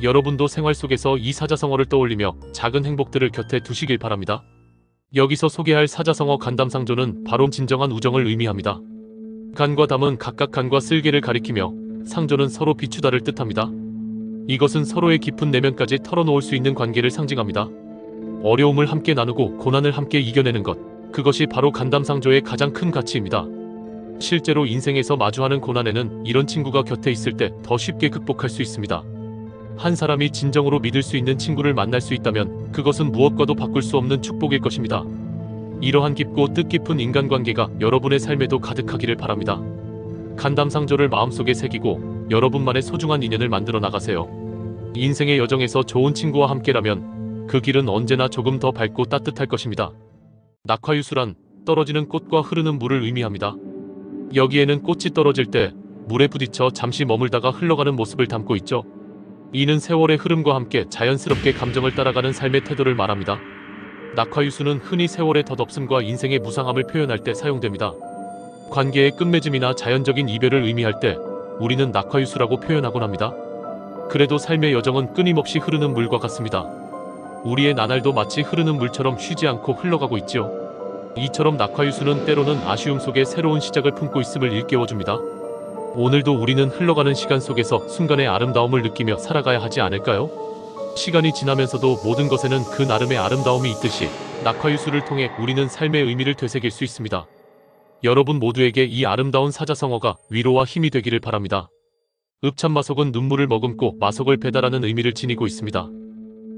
[SPEAKER 1] 여러분도 생활 속에서 이 사자성어를 떠올리며 작은 행복들을 곁에 두시길 바랍니다. 여기서 소개할 사자성어 간담상조는 바로 진정한 우정을 의미합니다. 간과 담은 각각 간과 쓸개를 가리키며 상조는 서로 비추다를 뜻합니다. 이것은 서로의 깊은 내면까지 털어놓을 수 있는 관계를 상징합니다. 어려움을 함께 나누고 고난을 함께 이겨내는 것, 그것이 바로 간담상조의 가장 큰 가치입니다. 실제로 인생에서 마주하는 고난에는 이런 친구가 곁에 있을 때 더 쉽게 극복할 수 있습니다. 한 사람이 진정으로 믿을 수 있는 친구를 만날 수 있다면 그것은 무엇과도 바꿀 수 없는 축복일 것입니다. 이러한 깊고 뜻깊은 인간관계가 여러분의 삶에도 가득하기를 바랍니다. 간담상조를 마음속에 새기고 여러분만의 소중한 인연을 만들어 나가세요. 인생의 여정에서 좋은 친구와 함께라면 그 길은 언제나 조금 더 밝고 따뜻할 것입니다. 낙화유수란 떨어지는 꽃과 흐르는 물을 의미합니다. 여기에는 꽃이 떨어질 때 물에 부딪혀 잠시 머물다가 흘러가는 모습을 담고 있죠. 이는 세월의 흐름과 함께 자연스럽게 감정을 따라가는 삶의 태도를 말합니다. 낙화유수는 흔히 세월의 덧없음과 인생의 무상함을 표현할 때 사용됩니다. 관계의 끝맺음이나 자연적인 이별을 의미할 때 우리는 낙화유수라고 표현하곤 합니다. 그래도 삶의 여정은 끊임없이 흐르는 물과 같습니다. 우리의 나날도 마치 흐르는 물처럼 쉬지 않고 흘러가고 있지요. 이처럼 낙화유수는 때로는 아쉬움 속에 새로운 시작을 품고 있음을 일깨워줍니다. 오늘도 우리는 흘러가는 시간 속에서 순간의 아름다움을 느끼며 살아가야 하지 않을까요? 시간이 지나면서도 모든 것에는 그 나름의 아름다움이 있듯이 낙화유수를 통해 우리는 삶의 의미를 되새길 수 있습니다. 여러분 모두에게 이 아름다운 사자성어가 위로와 힘이 되기를 바랍니다. 읍참마속은 눈물을 머금고 마속을 배달하는 의미를 지니고 있습니다.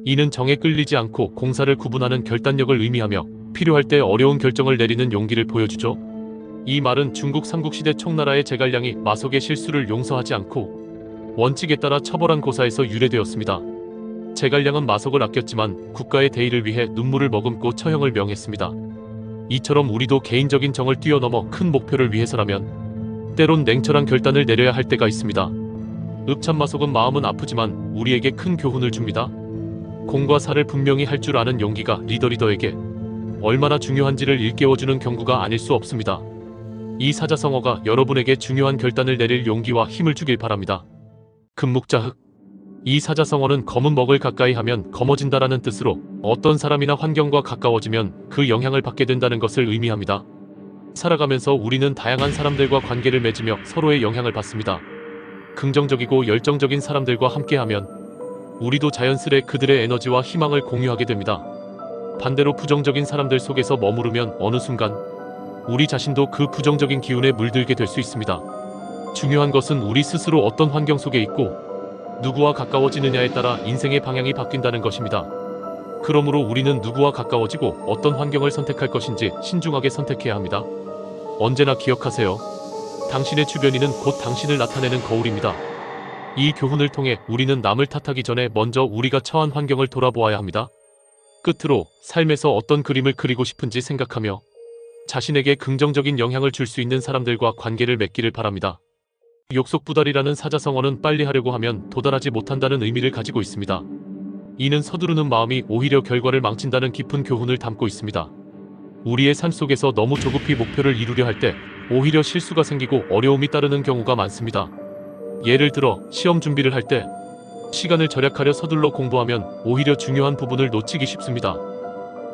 [SPEAKER 1] 이는 정에 끌리지 않고 공사를 구분하는 결단력을 의미하며 필요할 때 어려운 결정을 내리는 용기를 보여주죠. 이 말은 중국 삼국시대 총나라의 제갈량이 마속의 실수를 용서하지 않고 원칙에 따라 처벌한 고사에서 유래되었습니다. 제갈량은 마속을 아꼈지만 국가의 대의를 위해 눈물을 머금고 처형을 명했습니다. 이처럼 우리도 개인적인 정을 뛰어넘어 큰 목표를 위해서라면 때론 냉철한 결단을 내려야 할 때가 있습니다. 읍참마속은 마음은 아프지만 우리에게 큰 교훈을 줍니다. 공과 사를 분명히 할 줄 아는 용기가 리더에게 얼마나 중요한지를 일깨워주는 경구가 아닐 수 없습니다. 이 사자성어가 여러분에게 중요한 결단을 내릴 용기와 힘을 주길 바랍니다. 금묵자흑. 이 사자성어는 검은 먹을 가까이 하면 검어진다라는 뜻으로 어떤 사람이나 환경과 가까워지면 그 영향을 받게 된다는 것을 의미합니다. 살아가면서 우리는 다양한 사람들과 관계를 맺으며 서로의 영향을 받습니다. 긍정적이고 열정적인 사람들과 함께하면 우리도 자연스레 그들의 에너지와 희망을 공유하게 됩니다. 반대로 부정적인 사람들 속에서 머무르면 어느 순간 우리 자신도 그 부정적인 기운에 물들게 될 수 있습니다. 중요한 것은 우리 스스로 어떤 환경 속에 있고 누구와 가까워지느냐에 따라 인생의 방향이 바뀐다는 것입니다. 그러므로 우리는 누구와 가까워지고 어떤 환경을 선택할 것인지 신중하게 선택해야 합니다. 언제나 기억하세요. 당신의 주변인은 곧 당신을 나타내는 거울입니다. 이 교훈을 통해 우리는 남을 탓하기 전에 먼저 우리가 처한 환경을 돌아보아야 합니다. 끝으로 삶에서 어떤 그림을 그리고 싶은지 생각하며 자신에게 긍정적인 영향을 줄 수 있는 사람들과 관계를 맺기를 바랍니다. 욕속부달이라는 사자성어는 빨리 하려고 하면 도달하지 못한다는 의미를 가지고 있습니다. 이는 서두르는 마음이 오히려 결과를 망친다는 깊은 교훈을 담고 있습니다. 우리의 삶 속에서 너무 조급히 목표를 이루려 할 때 오히려 실수가 생기고 어려움이 따르는 경우가 많습니다. 예를 들어 시험 준비를 할 때 시간을 절약하려 서둘러 공부하면 오히려 중요한 부분을 놓치기 쉽습니다.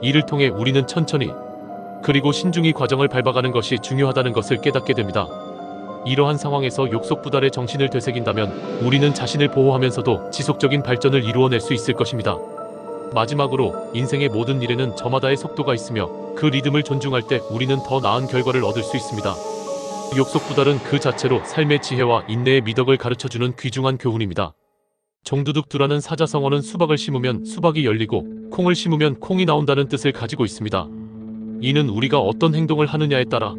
[SPEAKER 1] 이를 통해 우리는 천천히 그리고 신중히 과정을 밟아가는 것이 중요하다는 것을 깨닫게 됩니다. 이러한 상황에서 욕속부달의 정신을 되새긴다면 우리는 자신을 보호하면서도 지속적인 발전을 이루어낼 수 있을 것입니다. 마지막으로 인생의 모든 일에는 저마다의 속도가 있으며 그 리듬을 존중할 때 우리는 더 나은 결과를 얻을 수 있습니다. 욕속부달은 그 자체로 삶의 지혜와 인내의 미덕을 가르쳐주는 귀중한 교훈입니다. 종두둑두라는 사자성어는 수박을 심으면 수박이 열리고 콩을 심으면 콩이 나온다는 뜻을 가지고 있습니다. 이는 우리가 어떤 행동을 하느냐에 따라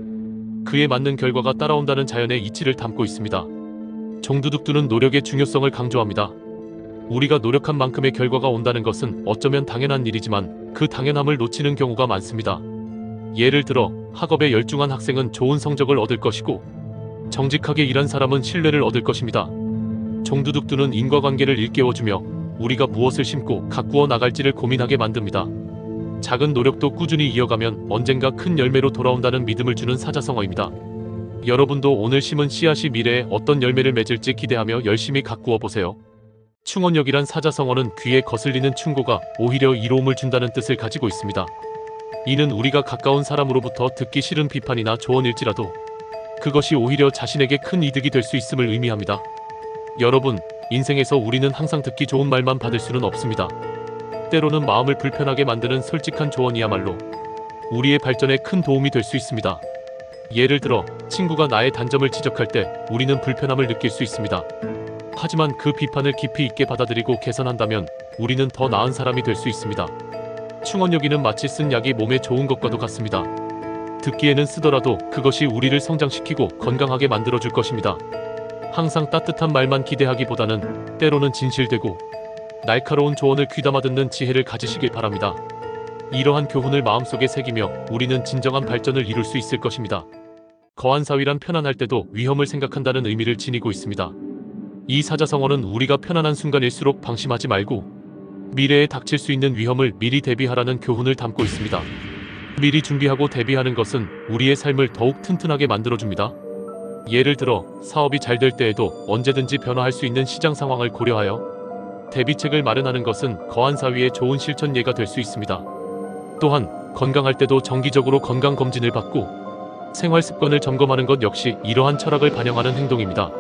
[SPEAKER 1] 그에 맞는 결과가 따라온다는 자연의 이치를 담고 있습니다. 종두둑두는 노력의 중요성을 강조합니다. 우리가 노력한 만큼의 결과가 온다는 것은 어쩌면 당연한 일이지만 그 당연함을 놓치는 경우가 많습니다. 예를 들어 학업에 열중한 학생은 좋은 성적을 얻을 것이고 정직하게 일한 사람은 신뢰를 얻을 것입니다. 종두둑두는 인과관계를 일깨워주며 우리가 무엇을 심고 가꾸어 나갈지를 고민하게 만듭니다. 작은 노력도 꾸준히 이어가면 언젠가 큰 열매로 돌아온다는 믿음을 주는 사자성어입니다. 여러분도 오늘 심은 씨앗이 미래에 어떤 열매를 맺을지 기대하며 열심히 가꾸어 보세요. 충언역이란 사자성어는 귀에 거슬리는 충고가 오히려 이로움을 준다는 뜻을 가지고 있습니다. 이는 우리가 가까운 사람으로부터 듣기 싫은 비판이나 조언일지라도 그것이 오히려 자신에게 큰 이득이 될 수 있음을 의미합니다. 여러분, 인생에서 우리는 항상 듣기 좋은 말만 받을 수는 없습니다. 때로는 마음을 불편하게 만드는 솔직한 조언이야말로 우리의 발전에 큰 도움이 될 수 있습니다. 예를 들어 친구가 나의 단점을 지적할 때 우리는 불편함을 느낄 수 있습니다. 하지만 그 비판을 깊이 있게 받아들이고 개선한다면 우리는 더 나은 사람이 될 수 있습니다. 충언여기는 마치 쓴 약이 몸에 좋은 것과도 같습니다. 듣기에는 쓰더라도 그것이 우리를 성장시키고 건강하게 만들어줄 것입니다. 항상 따뜻한 말만 기대하기보다는 때로는 진실되고 날카로운 조언을 귀담아 듣는 지혜를 가지시길 바랍니다. 이러한 교훈을 마음속에 새기며 우리는 진정한 발전을 이룰 수 있을 것입니다. 거한 사위란 편안할 때도 위험을 생각한다는 의미를 지니고 있습니다. 이 사자성어는 우리가 편안한 순간일수록 방심하지 말고 미래에 닥칠 수 있는 위험을 미리 대비하라는 교훈을 담고 있습니다. 미리 준비하고 대비하는 것은 우리의 삶을 더욱 튼튼하게 만들어줍니다. 예를 들어 사업이 잘 될 때에도 언제든지 변화할 수 있는 시장 상황을 고려하여 대비책을 마련하는 것은 거한 사위의 좋은 실천 예가 될 수 있습니다. 또한 건강할 때도 정기적으로 건강검진을 받고 생활 습관을 점검하는 것 역시 이러한 철학을 반영하는 행동입니다.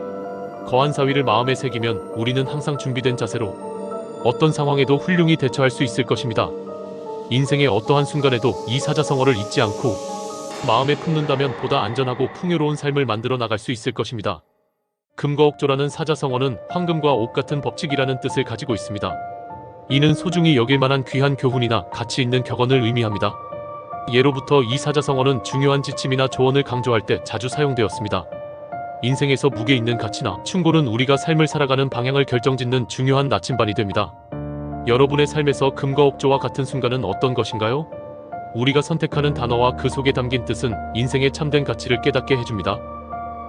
[SPEAKER 1] 거한 사위를 마음에 새기면 우리는 항상 준비된 자세로 어떤 상황에도 훌륭히 대처할 수 있을 것입니다. 인생의 어떠한 순간에도 이 사자성어를 잊지 않고 마음에 품는다면 보다 안전하고 풍요로운 삶을 만들어 나갈 수 있을 것입니다. 금거옥조라는 사자성어는 황금과 옥 같은 법칙이라는 뜻을 가지고 있습니다. 이는 소중히 여길 만한 귀한 교훈이나 가치 있는 격언을 의미합니다. 예로부터 이 사자성어는 중요한 지침이나 조언을 강조할 때 자주 사용되었습니다. 인생에서 무게 있는 가치나 충고는 우리가 삶을 살아가는 방향을 결정짓는 중요한 나침반이 됩니다. 여러분의 삶에서 금과 옥조와 같은 순간은 어떤 것인가요? 우리가 선택하는 단어와 그 속에 담긴 뜻은 인생의 참된 가치를 깨닫게 해줍니다.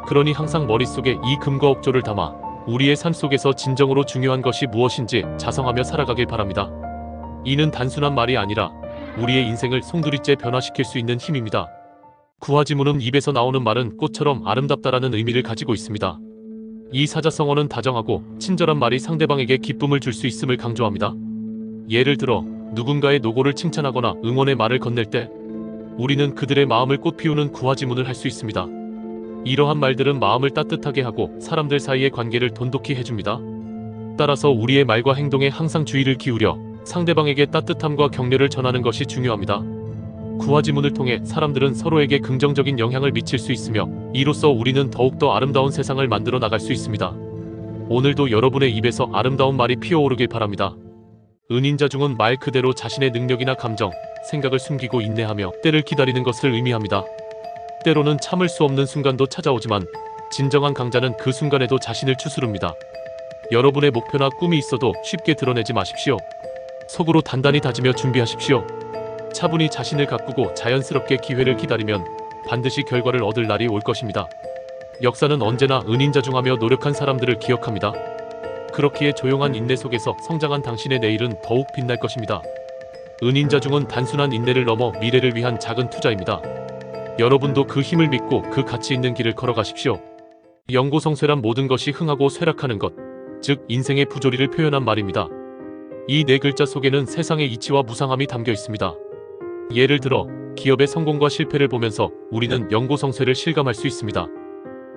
[SPEAKER 1] 그러니 항상 머릿속에 이 금과 옥조를 담아 우리의 삶 속에서 진정으로 중요한 것이 무엇인지 자성하며 살아가길 바랍니다. 이는 단순한 말이 아니라 우리의 인생을 송두리째 변화시킬 수 있는 힘입니다. 구화지문음 입에서 나오는 말은 꽃처럼 아름답다라는 의미를 가지고 있습니다. 이 사자성어는 다정하고 친절한 말이 상대방에게 기쁨을 줄 수 있음을 강조합니다. 예를 들어 누군가의 노고를 칭찬하거나 응원의 말을 건넬 때 우리는 그들의 마음을 꽃피우는 구화지문을 할 수 있습니다. 이러한 말들은 마음을 따뜻하게 하고 사람들 사이의 관계를 돈독히 해줍니다. 따라서 우리의 말과 행동에 항상 주의를 기울여 상대방에게 따뜻함과 격려를 전하는 것이 중요합니다. 구화지문을 통해 사람들은 서로에게 긍정적인 영향을 미칠 수 있으며 이로써 우리는 더욱더 아름다운 세상을 만들어 나갈 수 있습니다. 오늘도 여러분의 입에서 아름다운 말이 피어오르길 바랍니다. 은인자중은 말 그대로 자신의 능력이나 감정, 생각을 숨기고 인내하며 때를 기다리는 것을 의미합니다. 때로는 참을 수 없는 순간도 찾아오지만 진정한 강자는 그 순간에도 자신을 추스릅니다. 여러분의 목표나 꿈이 있어도 쉽게 드러내지 마십시오. 속으로 단단히 다지며 준비하십시오. 차분히 자신을 가꾸고 자연스럽게 기회를 기다리면 반드시 결과를 얻을 날이 올 것입니다. 역사는 언제나 은인자중하며 노력한 사람들을 기억합니다. 그렇기에 조용한 인내 속에서 성장한 당신의 내일은 더욱 빛날 것입니다. 은인자중은 단순한 인내를 넘어 미래를 위한 작은 투자입니다. 여러분도 그 힘을 믿고 그 가치 있는 길을 걸어가십시오. 영고성쇠란 모든 것이 흥하고 쇠락하는 것, 즉 인생의 부조리를 표현한 말입니다. 이 네 글자 속에는 세상의 이치와 무상함이 담겨 있습니다. 예를 들어 기업의 성공과 실패를 보면서 우리는 영고성쇠를 실감할 수 있습니다.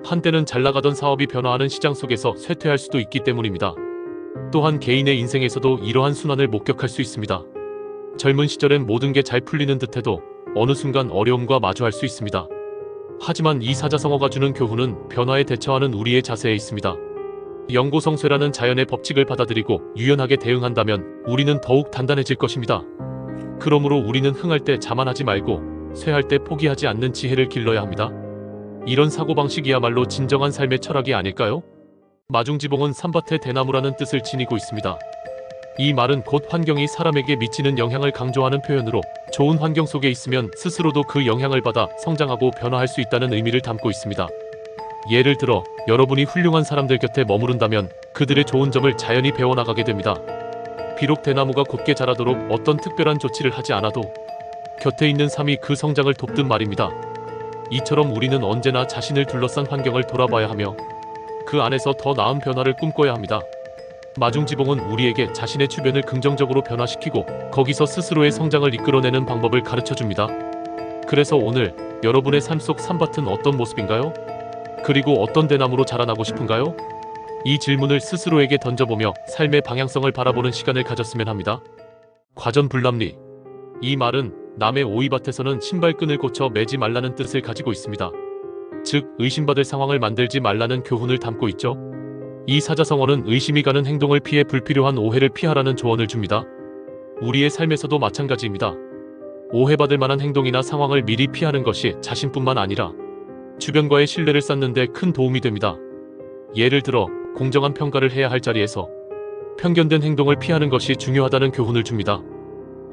[SPEAKER 1] 한때는 잘 나가던 사업이 변화하는 시장 속에서 쇠퇴할 수도 있기 때문입니다. 또한 개인의 인생에서도 이러한 순환을 목격할 수 있습니다. 젊은 시절엔 모든 게 잘 풀리는 듯해도 어느 순간 어려움과 마주할 수 있습니다. 하지만 이 사자성어가 주는 교훈은 변화에 대처하는 우리의 자세에 있습니다. 영고성쇠라는 자연의 법칙을 받아들이고 유연하게 대응한다면 우리는 더욱 단단해질 것입니다. 그러므로 우리는 흥할 때 자만하지 말고 쇠할 때 포기하지 않는 지혜를 길러야 합니다. 이런 사고방식이야말로 진정한 삶의 철학이 아닐까요? 마중지봉은 산밭의 대나무라는 뜻을 지니고 있습니다. 이 말은 곧 환경이 사람에게 미치는 영향을 강조하는 표현으로 좋은 환경 속에 있으면 스스로도 그 영향을 받아 성장하고 변화할 수 있다는 의미를 담고 있습니다. 예를 들어 여러분이 훌륭한 사람들 곁에 머무른다면 그들의 좋은 점을 자연히 배워나가게 됩니다. 비록 대나무가 곧게 자라도록 어떤 특별한 조치를 하지 않아도 곁에 있는 삶이 그 성장을 돕든 말입니다. 이처럼 우리는 언제나 자신을 둘러싼 환경을 돌아봐야 하며 그 안에서 더 나은 변화를 꿈꿔야 합니다. 마중지봉은 우리에게 자신의 주변을 긍정적으로 변화시키고 거기서 스스로의 성장을 이끌어내는 방법을 가르쳐줍니다. 그래서 오늘 여러분의 삶 속 산밭은 어떤 모습인가요? 그리고 어떤 대나무로 자라나고 싶은가요? 이 질문을 스스로에게 던져보며 삶의 방향성을 바라보는 시간을 가졌으면 합니다. 과전불람리. 이 말은 남의 오이밭에서는 신발끈을 고쳐 매지 말라는 뜻을 가지고 있습니다. 즉 의심받을 상황을 만들지 말라는 교훈을 담고 있죠. 이 사자성어는 의심이 가는 행동을 피해 불필요한 오해를 피하라는 조언을 줍니다. 우리의 삶에서도 마찬가지입니다. 오해받을 만한 행동이나 상황을 미리 피하는 것이 자신뿐만 아니라 주변과의 신뢰를 쌓는 데 큰 도움이 됩니다. 예를 들어 공정한 평가를 해야 할 자리에서 편견된 행동을 피하는 것이 중요하다는 교훈을 줍니다.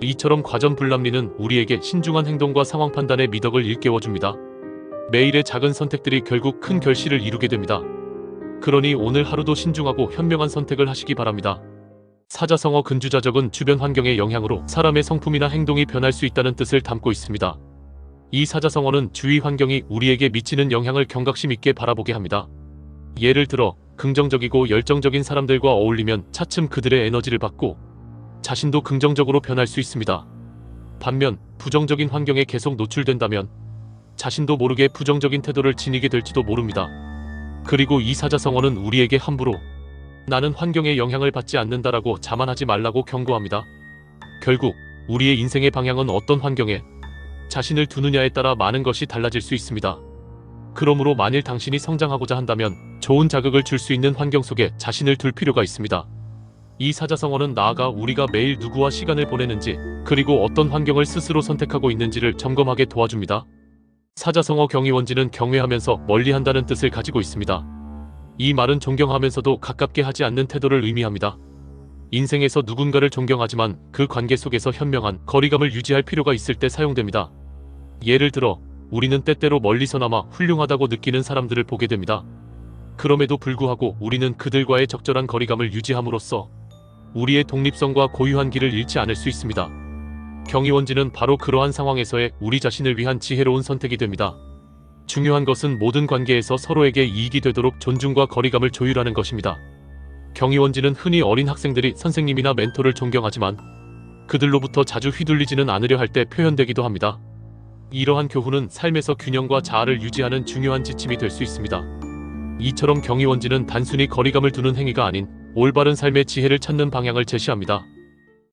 [SPEAKER 1] 이처럼 과전불람리는 우리에게 신중한 행동과 상황 판단의 미덕을 일깨워줍니다. 매일의 작은 선택들이 결국 큰 결실을 이루게 됩니다. 그러니 오늘 하루도 신중하고 현명한 선택을 하시기 바랍니다. 사자성어 근주자적은 주변 환경의 영향으로 사람의 성품이나 행동이 변할 수 있다는 뜻을 담고 있습니다. 이 사자성어는 주위 환경이 우리에게 미치는 영향을 경각심 있게 바라보게 합니다. 예를 들어 긍정적이고 열정적인 사람들과 어울리면 차츰 그들의 에너지를 받고 자신도 긍정적으로 변할 수 있습니다. 반면 부정적인 환경에 계속 노출된다면 자신도 모르게 부정적인 태도를 지니게 될지도 모릅니다. 그리고 이 사자성어는 우리에게 함부로 나는 환경의 영향을 받지 않는다라고 자만하지 말라고 경고합니다. 결국 우리의 인생의 방향은 어떤 환경에 자신을 두느냐에 따라 많은 것이 달라질 수 있습니다. 그러므로 만일 당신이 성장하고자 한다면 좋은 자극을 줄 수 있는 환경 속에 자신을 둘 필요가 있습니다. 이 사자성어는 나아가 우리가 매일 누구와 시간을 보내는지, 그리고 어떤 환경을 스스로 선택하고 있는지를 점검하게 도와줍니다. 사자성어 경의원지는 경외하면서 멀리한다는 뜻을 가지고 있습니다. 이 말은 존경하면서도 가깝게 하지 않는 태도를 의미합니다. 인생에서 누군가를 존경하지만 그 관계 속에서 현명한 거리감을 유지할 필요가 있을 때 사용됩니다. 예를 들어 우리는 때때로 멀리서나마 훌륭하다고 느끼는 사람들을 보게 됩니다. 그럼에도 불구하고 우리는 그들과의 적절한 거리감을 유지함으로써 우리의 독립성과 고유한 길을 잃지 않을 수 있습니다. 경의원지는 바로 그러한 상황에서의 우리 자신을 위한 지혜로운 선택이 됩니다. 중요한 것은 모든 관계에서 서로에게 이익이 되도록 존중과 거리감을 조율하는 것입니다. 경의원지는 흔히 어린 학생들이 선생님이나 멘토를 존경하지만 그들로부터 자주 휘둘리지는 않으려 할 때 표현되기도 합니다. 이러한 교훈은 삶에서 균형과 자아를 유지하는 중요한 지침이 될 수 있습니다. 이처럼 경의원지는 단순히 거리감을 두는 행위가 아닌 올바른 삶의 지혜를 찾는 방향을 제시합니다.